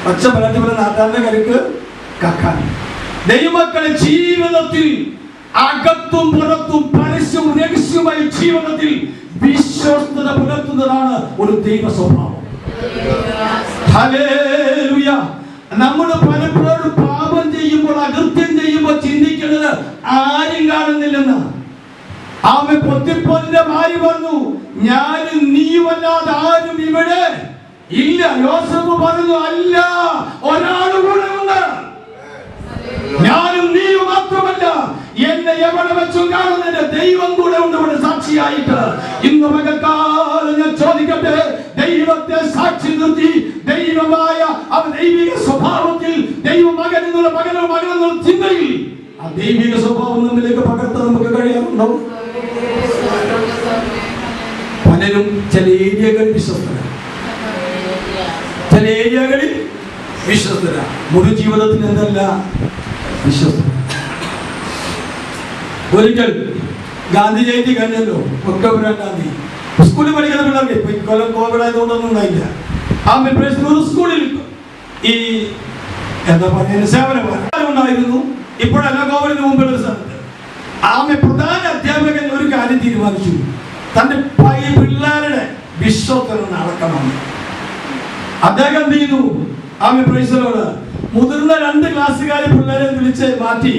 പച്ച പലത്തി പോലെ നാട്ടുകാരുടെ കരക്ക് കക്കാൻ. ദൈവമക്കളെ ജീവിതത്തിൽ അകത്തും പുറത്തും പരസ്യവും രഹസ്യവുമായി ജീവിതത്തിൽ വിശ്വസ്തത പുലർത്തുന്നതാണ് ഒരു ദൈവ സ്വഭാവം. ഹല്ലേലൂയ. നമ്മൾ പലപ്പോഴും പാപം ചെയ്യുമ്പോൾ, അകൃത്യം ചെയ്യുമ്പോൾ ചിന്തിക്കുന്നത് ആരും കാണുന്നില്ലെന്ന്. ആമേ പൊത്തിപ്പോന്റെ ഭാര്യ പറഞ്ഞു, ഞാനും നീയുമല്ലാതെ ആരും ഇവിടെ ഇല്ല. യോസേഫ് പറഞ്ഞു, അല്ല, ഒരാൾ കൂടെ ഉണ്ട്, ഞാനും നീയും മാത്രമല്ല, എന്നെ എവിടെ വെച്ചും കാണുന്നതിന്റെ ദൈവം കൂടെ ഉണ്ട് ഇവിടെ സാക്ഷിയായിട്ട്. ഇന്ന് പകൽക്കാലം ഞാൻ ചോദിക്കട്ടെ, ദൈവത്തെ സാക്ഷി നിർത്തി ദൈവമായ ആ ദൈവിക സ്വഭാവത്തിൽ ദൈവമകൻ എന്നുള്ള മകൻ എന്നുള്ള ചിന്തയിൽ ആ ദൈവിക സ്വഭാവം നമ്മിലേക്ക് പകർത്താൻ നമുക്ക് കഴിയാറുണ്ടോ? പലരും ചില ഏരിയകളിൽ വിശ്വസ്തരാണ്, ചില ഏരിയകളിൽ വിശ്വസ്തരാണ്. മുഴു ജീവിതത്തിൽ എന്തല്ല വിശ്വസ്തത. ഒരിക്കൽ ഗാന്ധി ജയന്തി കഴിഞ്ഞല്ലോ, ഒക്ടോബർ 2-ാം തീയതി. സ്കൂളിൽ പഠിക്കുന്ന പിള്ളേർക്ക് ഇപ്പൊ ഇക്കൊല്ലം കോവിഡ് ആയതുകൊണ്ടൊന്നും ഉണ്ടായില്ല. ആ ഒരു സ്കൂളിൽ ഈ എന്താ പറയുക സേവനം ഉണ്ടായിരുന്നു. ഇപ്പോഴല്ല, കോവിഡിന് മുമ്പുള്ള ഒരു സ്ഥലത്ത് പ്രധാന അധ്യാപകൻ ഒരു കാര്യം തീരുമാനിച്ചു, തന്റെ പിള്ളേരുടെ വിശ്വസ്തത അളക്കണം. അദ്ദേഹം എന്ത് ചെയ്തു? പ്രൈസലോട് മുതിർന്ന 2 ക്ലാസ്സുകാരെ പിള്ളേരെ വിളിച്ച് മാറ്റി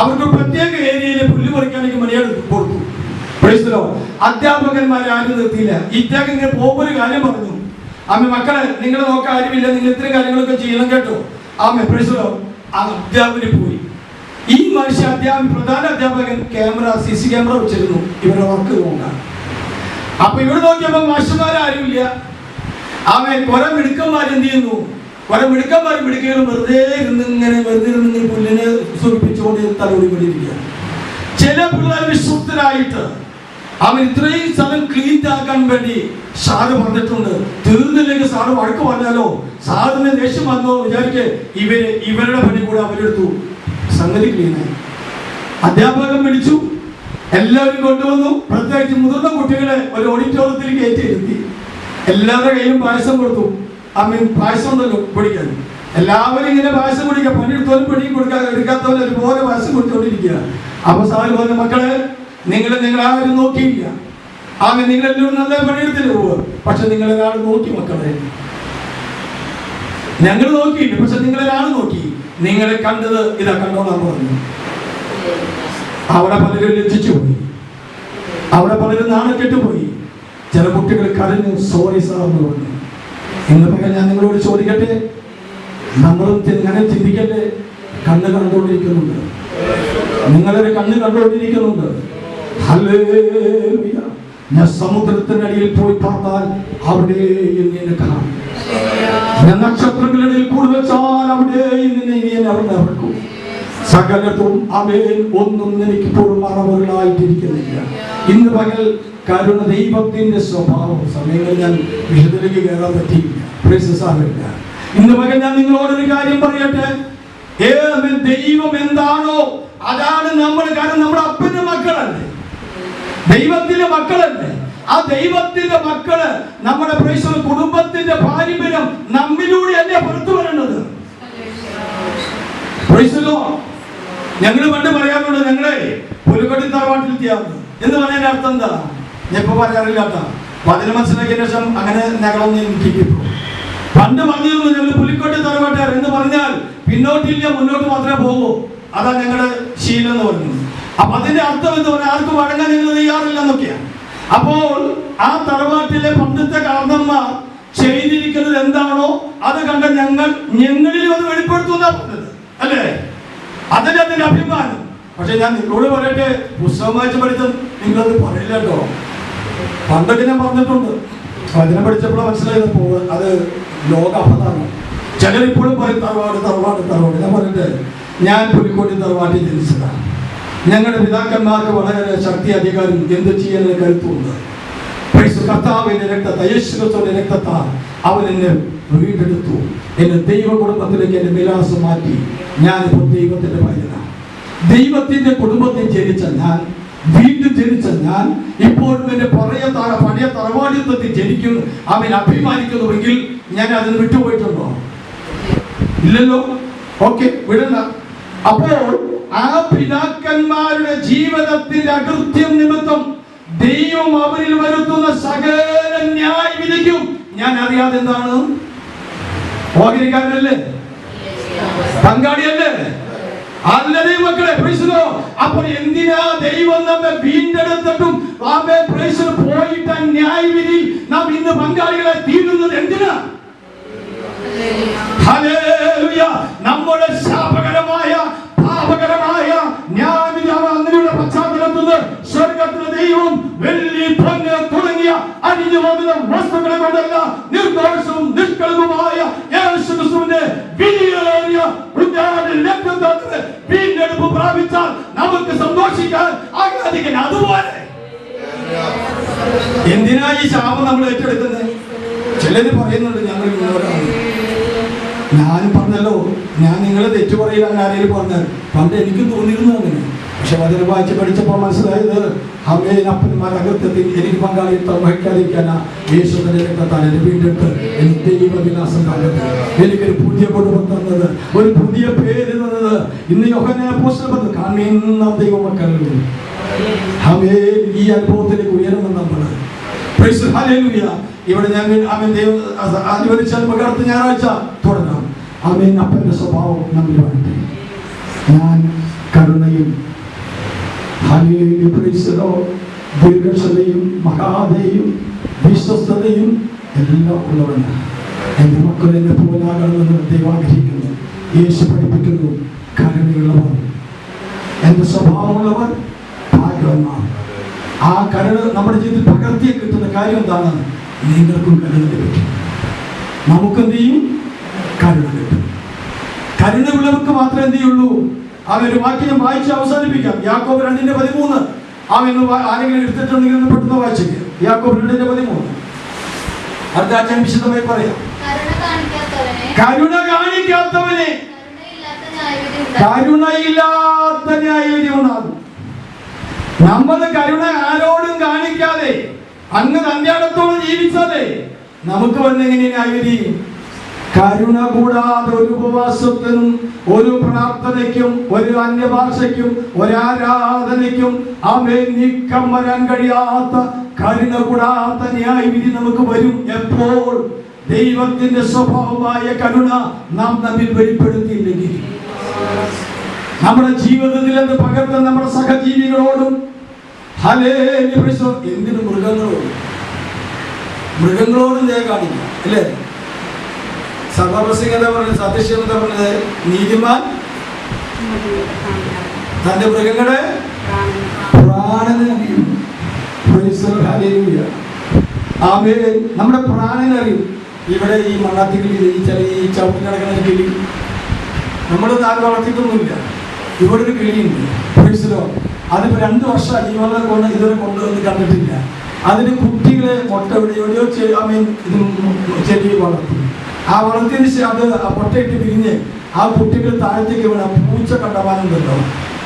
അവർക്ക് പ്രത്യേക ഏരിയയിൽ പുല്ല് പറിക്കാനൊക്കെ മണിയാണ് കൊടുത്തു. പ്രൈസലോ അധ്യാപകന്മാരെ ആരും നിർത്തിയില്ല. ഇദ്ദേഹം ഇങ്ങനെ പോകുമ്പോൾ കാര്യം പറഞ്ഞു, മക്കളെ നിങ്ങളെ നോക്കാൻ ആരുമില്ല, നിങ്ങൾ ഇത്രയും കാര്യങ്ങളൊക്കെ ചെയ്യണം കേട്ടോ. പ്രൈസലോ അധ്യാപകന് പോയി. ഈ മനുഷ്യ പ്രധാന അധ്യാപകൻ CC ക്യാമറ വെച്ചിരുന്നു ഇവരുടെ വർക്ക് നോക്കാൻ. അപ്പൊ ഇവിടെ നോക്കിയപ്പോ മാഷന്മാരാരുമില്ല. അവൻ കുറെ മിടുക്കന്മാർ എന്ത് ചെയ്യുന്നു? കുറെ മിടുക്കന്മാർ മിടുക്കകൾ വെറുതെ ഇരുന്നിങ്ങനെ പുല്ലിനെ സുഖിപ്പിച്ചുകൊണ്ട് തലോടിക്കൊണ്ടിരിക്കുക. ചില പിള്ളേർ വിശ്വസ്തരായിട്ട് അവൻ ഇത്രയും സ്ഥലം ക്ലീൻ ആക്കാൻ വേണ്ടി സാറ് പറഞ്ഞിട്ടുണ്ട്. തീർന്നില്ലെങ്കിൽ സാറ് വഴക്ക് പറഞ്ഞാലോ, സാറിന് ദേഷ്യം വന്നോ വിചാരിക്കെ ഇവരുടെ പണി കൂടെ അവരെടുത്തു, സംഗതി ക്ലീനായി. അധ്യാപകൻ വിളിച്ചു, എല്ലാവരും കൊണ്ടുവന്നു. പ്രത്യേകിച്ച് മുതിർന്ന കുട്ടികളെ ഒരു ഓഡിറ്റോറിയത്തിൽ കയറ്റിയിരുത്തി. എല്ലാവരുടെ കയ്യിലും പായസം കൊടുത്തു. പായസം ഉണ്ടല്ലോ കുടിക്കാൻ. എല്ലാവരും ഇങ്ങനെ പായസം കുടിക്കുക. പണിയെടുത്തോലും പിടിയും എടുക്കാത്തവരും ഒരുപോലെ പായസം കുടിച്ചുകൊണ്ടിരിക്കുക. അപ്പൊ സാറ് പറഞ്ഞ, മക്കളെ നിങ്ങളാരും നോക്കിയില്ല. നിങ്ങളെല്ലാവരും നല്ല പണിയെടുത്തില്ല പോവുക, പക്ഷെ നിങ്ങളൊരാൾ നോക്കി. മക്കളെ ഞങ്ങൾ നോക്കിയില്ല, പക്ഷെ നിങ്ങളൊരാൾ നോക്കി. നിങ്ങളെ കണ്ടത് ഇതാ കണ്ടോന്നാണ് പറഞ്ഞു. അവിടെ പലരും ലജ്ജിച്ചു പോയി, അവിടെ പലരും നാണക്കെട്ട് പോയി. ചില കുട്ടികൾ കരഞ്ഞു, സോറി സാർ എന്ന് പറഞ്ഞു. ഇന്ന് പകൽ ഞാൻ നിങ്ങളോട് ചോദിക്കട്ടെ, നമ്മളും അങ്ങനെ ചിന്തിക്കട്ടെ. കണ്ണ് കണ്ടുകൊണ്ടിരിക്കുന്നുണ്ട്, നിങ്ങളൊരു കണ്ണ് കണ്ടുകൊണ്ടിരിക്കുന്നുണ്ട്. ഹല്ലേലൂയ. ഞാൻ സമുദ്രത്തിനടിയിൽ പോയി பார்த்தாൽ അവിടെയും നിന്നെ കാണും. ഞാൻ നക്ഷത്രങ്ങളുടെ കൂടി വെച്ചാൽ അവിടെയും നിന്നെ അറിഞ്ഞു. സകലത്തും അവൻ ഒന്നും എനിക്ക് പോലും മറവുകളായിട്ടിരിക്കുന്നില്ല. ഇന്ന് പകൽ കരുണ ദൈവത്തിന്റെ സ്വഭാവം. സമയങ്ങളിൽ ഞാൻ വിശുദ്ധിലേക്ക് കയറാൻ പറ്റിയില്ല. ഇന്ന് പകൽ ഞാൻ നിങ്ങളോടൊരു കാര്യം പറയട്ടെ. ദൈവം എന്താണോ അതാണ് നമ്മൾ. കാരണം നമ്മുടെ അപ്പന്റെ മക്കളല്ലേ, ദൈവത്തിന്റെ മക്കളല്ലേ. ആ ദൈവത്തിന്റെ മക്കള് നമ്മുടെ കുടുംബത്തിന്റെ പാരമ്പര്യം നമ്മിലൂടെയല്ലേ പുറത്തു വരേണ്ടത്. ഞങ്ങൾ പണ്ട് പറയാറുണ്ട്, ഞങ്ങളെ പുലിക്കൊട്ടി തറവാട്ടിലെത്തിയാന്ന് എന്ന് പറയാൻ അർത്ഥം എന്താ? ഞാൻ ഇപ്പൊ പറയാറില്ലാത്ത അതിന് മനസ്സിലാക്കിയ ശേഷം അങ്ങനെ ഞങ്ങളൊന്നും എനിക്ക് പണ്ട് പറഞ്ഞിരുന്നു, ഞങ്ങൾ പുലിക്കോട്ടി തറവാട്ടുകാർ എന്ന് പറഞ്ഞാൽ പിന്നോട്ടില്ല മുന്നോട്ട് മാത്രമേ പോകൂ. അതാ ഞങ്ങളുടെ ശീലം എന്ന് പറഞ്ഞു. അപ്പൊ അതിന്റെ അർത്ഥം എന്ന് പറഞ്ഞാൽ ആർക്കും വഴങ്ങാൻ നിങ്ങൾ തയ്യാറില്ല എന്നൊക്കെയാണ്. അപ്പോൾ ആ തറവാട്ടിലെ പണ്ടത്തെ കാരണന്മാർ ചെയ്തിരിക്കുന്നത് എന്താണോ അത് കണ്ട ഞങ്ങളിൽ അത് വെളിപ്പെടുത്തുന്ന പറഞ്ഞത് അല്ലേ? അതിന്റെ അഭിമാനം. പക്ഷെ ഞാൻ നിങ്ങളോട് പറയട്ടെ, പുസ്തകം വായിച്ച് പഠിച്ചത് നിങ്ങളത് പറയില്ല കേട്ടോ. പണ്ടൊക്കെ ഞാൻ പറഞ്ഞിട്ടുണ്ട്, അതിനെ പഠിച്ചപ്പോഴാണ് മനസ്സിലായത് അത് ലോക അപതാണ്. ചിലരിപ്പോഴും പറയും തറവാട് തറവാട് തറവാട്. ഞാൻ പറയട്ടെ, ഞാൻ പുലിക്കോട്ടി തറവാട്ടിൽ ജനിച്ചതാണ്. ഞങ്ങളുടെ പിതാക്കന്മാർക്ക് വളരെ ശക്തി അധികാരം എന്ത് ചെയ്യാൻ കരുത്തുണ്ട്. കർത്താവിന്റെ രക്തത്താൽ, യേശുക്രിസ്തുവിന്റെ രക്തത്താൽ അവൻ എന്നെ വീണ്ടെടുത്തു. എന്നെ ദൈവ കുടുംബത്തിലേക്ക് എന്റെ വിലാസം മാറ്റി. ഞാനിപ്പോൾ ദൈവത്തിന്റെ പൈതലാണ്. ദൈവത്തിന്റെ കുടുംബത്തിൽ ജനിച്ച ഞാൻ, വീണ്ടും ജനിച്ച ഞാൻ ഇപ്പോഴും എന്റെ പഴയ തറവാടിത്വത്തിൽ ജനിക്കുന്നു. അവൻ അഭിമാനിക്കുന്നുവെങ്കിൽ ഞാൻ അതിന് വിട്ടുപോയിട്ടുണ്ടോ? ഇല്ലല്ലോ. ഓക്കെ, വിടണ്ട. അപ്പോൾ ആ പിതാക്കന്മാരുടെ ജീവിതത്തിന്റെ അകൃത്യം നിമിത്തം ദൈവം അവരിൽ വരുത്തുന്ന സകല ന്യായവിധിക്കും ഞാൻ അറിയാതെ എന്താണ് ഓഹരിക്കാരനല്ലേ, പങ്കാളിയല്ലേ? അല്ലതേ മക്കളെ. അപ്പോൾ എന്തിനാ ദൈവം നമ്മെ വീണ്ടെടുത്തിട്ടും പോയിട്ട് ന്യായവിധി നാം ഇന്ന് പങ്കാളികളെ തീരുന്നത് എന്തിനാ? ഹല്ലേലൂയ. നമ്മുടെ ശാപകരമായ പാപകരമായ ന്യായവിധി അങ്ങനെയുള്ള പശ്ചാത്തലത്തിൽ സ്വർഗത്തിലെ ദൈവം വെള്ളി പൊന്ന് തുടങ്ങിയ അണിഞ്ഞു പോകുന്ന വസ്തുക്കളെ കൊണ്ടല്ല, നിർദോഷവും നിഷ്കളങ്കവുമായ യേശുക്രിസ്തുവിന്റെ വിലയേറിയ രക്തത്താൽ വീണ്ടെടുപ്പ് പ്രാപിച്ചാൽ നമുക്ക് സന്തോഷിക്കാൻ ആഗ്രഹിക്കാൻ. അതുപോലെ എന്തിനാ ഈ ശാപം നമ്മൾ ഏറ്റെടുക്കുന്നത്? ചിലര് പറയുന്നുണ്ട് ഞങ്ങൾ ഇങ്ങോട്ടാണ്. ഞാൻ പറഞ്ഞല്ലോ, ഞാൻ നിങ്ങളെ തെറ്റു പറയില്ല. ആരെങ്കിലും പറഞ്ഞാൽ പണ്ട് എനിക്കും തോന്നിയിരുന്നു അങ്ങനെ. പക്ഷെ അതിന് വായിച്ച് പഠിച്ചപ്പോൾ മനസ്സിലായത് അമ്മേനപ്പന്മാരുടെ അകൃത്യത്തിൽ എനിക്ക് പങ്കാളിത്തം വഹിക്കാതിരിക്കാനാ യേശുവിന്റെ രക്തത്താൽ എന്നെ വീണ്ടെടുത്ത് എനിക്ക് ദൈവവിലാസം തന്നത്, എനിക്കൊരു പുതിയ കുടുംബം തന്നത്, ഒരു പുതിയ പേര് തന്നത്. ഇന്ന് യോഹന്നാൻ അപ്പോസ്തലൻ പറഞ്ഞു, കാണുന്ന ദൈവമക്കൾ ഈ അനുഭവത്തിലേക്ക് ഉയരണം നമ്മൾ. ഇവിടെ ഞാൻ അനുവദിച്ചാൽ പകർത്ത് ഞായറാഴ്ച തുടങ്ങാം. ആമേൻ. അപ്പന്റെ സ്വഭാവം നമ്മൾ വേണ്ടേ. ഞാൻ കരുണയും ദീർഘക്ഷമയും മഹാദയും വിശ്വസ്തതയും എല്ലാം ഉള്ളവനാണ്. എൻ്റെ മക്കൾ എന്നെ പോലാകണമെന്ന് ദൈവം ആഗ്രഹിക്കുന്നു. യേശു പഠിപ്പിക്കുന്നു, കരുണയുള്ളവർ, എൻ്റെ സ്വഭാവമുള്ളവർ ഭാഗ്യവാന്മാർ. ആ കരുണ നമ്മുടെ ജീവിതത്തിൽ പകർത്തിയെ കിട്ടുന്ന കാര്യം എന്താണ്? നിങ്ങൾക്കും കരുണ ലഭിക്കും. നമുക്കെന്ത് ചെയ്യും? കരുണ കിട്ടും. കരുണയുള്ളവർക്ക് മാത്രമേ എന്ത് ചെയ്യുള്ളൂ? അവനൊരു വാക്യം വായിച്ച് അവസാനിപ്പിക്കാം. യാക്കോബ് 2:13. ആരെങ്കിലും എടുത്തിട്ടുണ്ടെങ്കിൽ ഒന്ന് പെട്ടെന്ന് വായിച്ചേക്ക്. യാക്കോബ് 2:13. അടുത്ത ആഴ്ച വിശദമായി പറയാം. കരുണ കാണിക്കാത്തവനെ കരുണയില്ലാത്ത ന്യായവിധി ഉണ്ടാകും. നമ്മൾ കരുണ ആരോടും കാണിക്കാതെ അങ്ങ് തന്റേടത്തോളം ജീവിച്ചാലേ നമുക്ക് വന്നെങ്ങനെ ന്യായവിധി? കരുണ കൂടാതെ ഒരു ഉപവാസത്തിനും ഒരു പ്രാർത്ഥനയ്ക്കും ഒരു അന്യഭാഷയ്ക്കും ഒരാരാധനയ്ക്കും നീക്കം വരാൻ കഴിയാത്ത കരുണ കൂടാത്ത ന്യായവിധി നമുക്ക് വരും. എപ്പോൾ? ദൈവത്തിന്റെ സ്വഭാവമായ കരുണ നാം തമ്മിൽ വെളിപ്പെടുത്തിയില്ലെങ്കിൽ. നമ്മുടെ ജീവിതത്തിൽ എന്ത് പകർത്താൻ നമ്മുടെ സഹജീവികളോടും എന്തിനു മൃഗങ്ങളോടും ദയ കാണിക്കാം അല്ലേ? സഭാപ്രസംഗം എന്താ പറഞ്ഞത്? സത്യശീലം എന്താ പറഞ്ഞത്? നീതിമാൻ തന്റെ മൃഗങ്ങളെ പ്രാണനറിയും. നമ്മുടെ പ്രാണനറിയും. ഇവിടെ ഈ മണ്ണാത്തിക്കിളി, ഈ ചവിട്ടി നടക്കുന്ന കിളി നമ്മളൊന്നും ആരും വളർത്തിയിട്ടൊന്നുമില്ല. ഇവിടെ ഒരു കിളിയുണ്ട്. അതിപ്പോ 2 വർഷം ജീവനെ കൊണ്ട് ഇതുവരെ കൊണ്ടുവന്ന് കണ്ടിട്ടില്ല. അതിന് കുട്ടികളെ മുട്ട എവിടെയോ ചെടി വളർത്തി. ആ വളർത്തിയതിന് ശേഷം അത് മുട്ടയിട്ട് പിരിഞ്ഞ് ആ കുട്ടികൾ താഴത്തേക്ക് വീണ പൂച്ച കണ്ടമാനുണ്ടല്ലോ.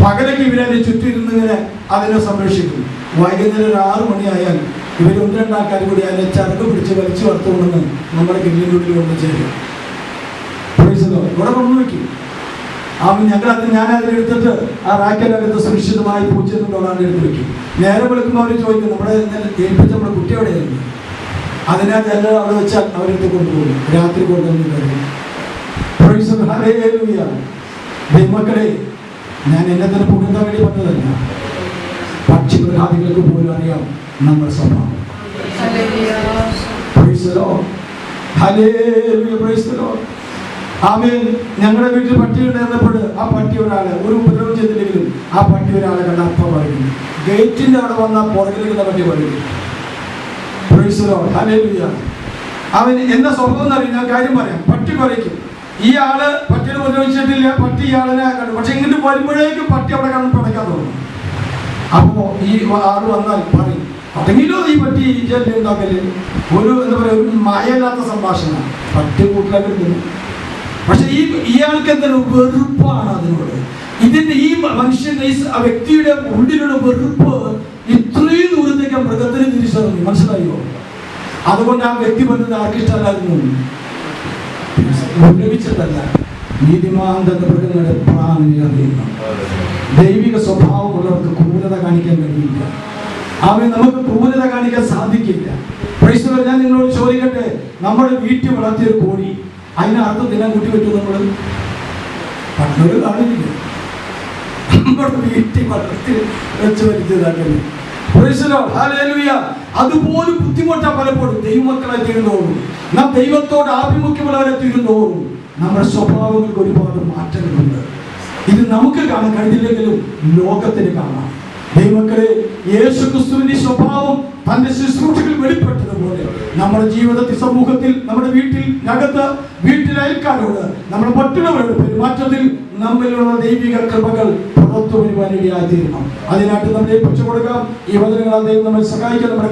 പകലൊക്കെ ഇവരതിനെ ചുറ്റിരുന്ന് ഇങ്ങനെ അതിനെ സംരക്ഷിക്കും. വൈകുന്നേരം ഒരു 6 മണിയായാൽ ഇവർ 1-2 ആൾക്കാർ കൂടി അതിനെ ചരക്ക് പിടിച്ച് വലിച്ചു വളർത്തുകൊണ്ടെന്ന് നമ്മുടെ കിള്ളിൻ്റെ ഉള്ളിൽ കൊണ്ട് ചേരും. ഇവിടെ കൊണ്ടുവയ്ക്കും. ഞാൻ അതിനെടുത്തിട്ട് ആ റാക്കലകത്ത് സുരക്ഷിതമായി പൂച്ചെന്നുള്ളതാണ് എടുത്ത് വെക്കും. നേരെ വിളിക്കുമ്പോൾ അവർ ചോദിക്കും, നമ്മുടെ ഏൽപ്പിച്ച നമ്മുടെ കുട്ടി എവിടെയായിരുന്നു? അതിനകത്ത് എല്ലാം അവിടെ വെച്ചാൽ അവരെടുത്ത് കൊണ്ടുപോകും. രാത്രി കൊണ്ടുവന്നിട്ട് മക്കളെ, ഞാൻ എന്നെ തന്നെ പുകഴ്ത്താൻ വേണ്ടി പറഞ്ഞതല്ല. പക്ഷിമൃഗാദികൾക്ക് പോലും അറിയാം നമ്മുടെ സ്വഭാവം. ഞങ്ങളുടെ വീട്ടിൽ പട്ടി ഉണ്ടായിരുന്നപ്പോൾ ആ പട്ടി ഒരാളെ ഒരു ഉപദ്രവം ചെയ്തില്ലെങ്കിലും ആ പട്ടി ഒരാളെ കണ്ട അപ്പം പറയും. ഗേറ്റിന്റെ അവിടെ വന്ന പുറകിലേക്കുള്ള പട്ടി പറയും. അവൻ എന്താ സ്വഭാവം എന്നറിയും. ഞാൻ കാര്യം പറയാം. പട്ടി പറയും, ഈ ആള് പട്ടിയെ ഉപദ്രവിച്ചിട്ടില്ല, പട്ടി ഇയാളിനെ കണ്ടു. പക്ഷെ ഇങ്ങോട്ട് വരുമ്പോഴേക്കും പട്ടി അവിടെ കണ്ട് പടയ്ക്കാൻ തോന്നും. അപ്പോ ഈ ആള് വന്നാൽ പറയും, അതെങ്കിലോ ഈ പട്ടി ചെല്ലി ഉണ്ടാക്കല്. ഒരു എന്താ പറയാ, ഒരു മായല്ലാത്ത സംഭാഷണം. പട്ടി കൂട്ടിലാക്കി. പക്ഷെ ഇയാൾക്ക് എന്താണ് വെറുപ്പാണ് അതിനോട്. ഇതിന്റെ ഈ മനുഷ്യന്റെ ആ വ്യക്തിയുടെ ഉള്ളിലുള്ള വെറുപ്പ് ഇത്രയും ദൂരത്തേക്ക് മൃഗത്തിന് തിരിച്ചറിഞ്ഞു. മനസ്സിലായോ? അതുകൊണ്ട് ആ വ്യക്തി പറഞ്ഞത് ആർക്കിഷ്ടമല്ലായിരുന്നു. ഉപദ്രവിച്ചിട്ടല്ല, നീതിമാന്റെ മൃഗങ്ങളുടെ പ്രാണനെ അറിയുന്നു. ദൈവിക സ്വഭാവമുള്ളവർക്ക് ക്രൂരത കാണിക്കാൻ കഴിയില്ല. നമുക്ക് ക്രൂരത കാണിക്കാൻ സാധിക്കില്ല. ഞാൻ നിങ്ങളോട് ചോദിക്കട്ടെ, നമ്മുടെ വീട്ടിൽ വളർത്തിയൊരു കോഴി, അതിനകത്ത് ദിനം കൂട്ടി പറ്റും? നമ്മള് കാണില്ല. നമ്മുടെ വീട്ടിൽ വളർത്തി വെച്ച് വരുത്തിയതാക്കല്ലേ. അതുപോലെ ബുദ്ധിമുട്ടാ പലപ്പോഴും ദൈവമക്കളെ തീരുന്നോറും, നാം ദൈവത്തോട് ആഭിമുഖ്യമുള്ളവരെ തീരുന്നോറും നമ്മുടെ സ്വഭാവങ്ങൾക്ക് ഒരുപാട് മാറ്റങ്ങളുണ്ട്. ഇത് നമുക്ക് കാണാൻ കഴിഞ്ഞില്ലെങ്കിലും ലോകത്തിന് കാണാം. ദൈവമക്കളെ, യേശുക്രിസ്തുവിന്റെ സ്വഭാവം തന്റെ ശുശ്രൂഷകൾ വെളിപ്പെട്ടതുപോലെ നമ്മുടെ ജീവിതത്തിൽ, സമൂഹത്തിൽ, നമ്മുടെ വീട്ടിൽ അകത്ത്, വീട്ടിലെ അയൽക്കാരോട്, നമ്മുടെ മറ്റുള്ളവരുടെ പെരുമാറ്റത്തിൽ നമ്മിലുള്ള ദൈവിക കൃപകൾ പുറത്തു വരുവാനിടയായി തീരണം. അതിനായിട്ട് നമ്മൾ ഏൽപ്പിച്ചു കൊടുക്കാം. ഈ വചനങ്ങളാൽ ദൈവം നമ്മെ സഹായിക്കാൻ നമ്മുടെ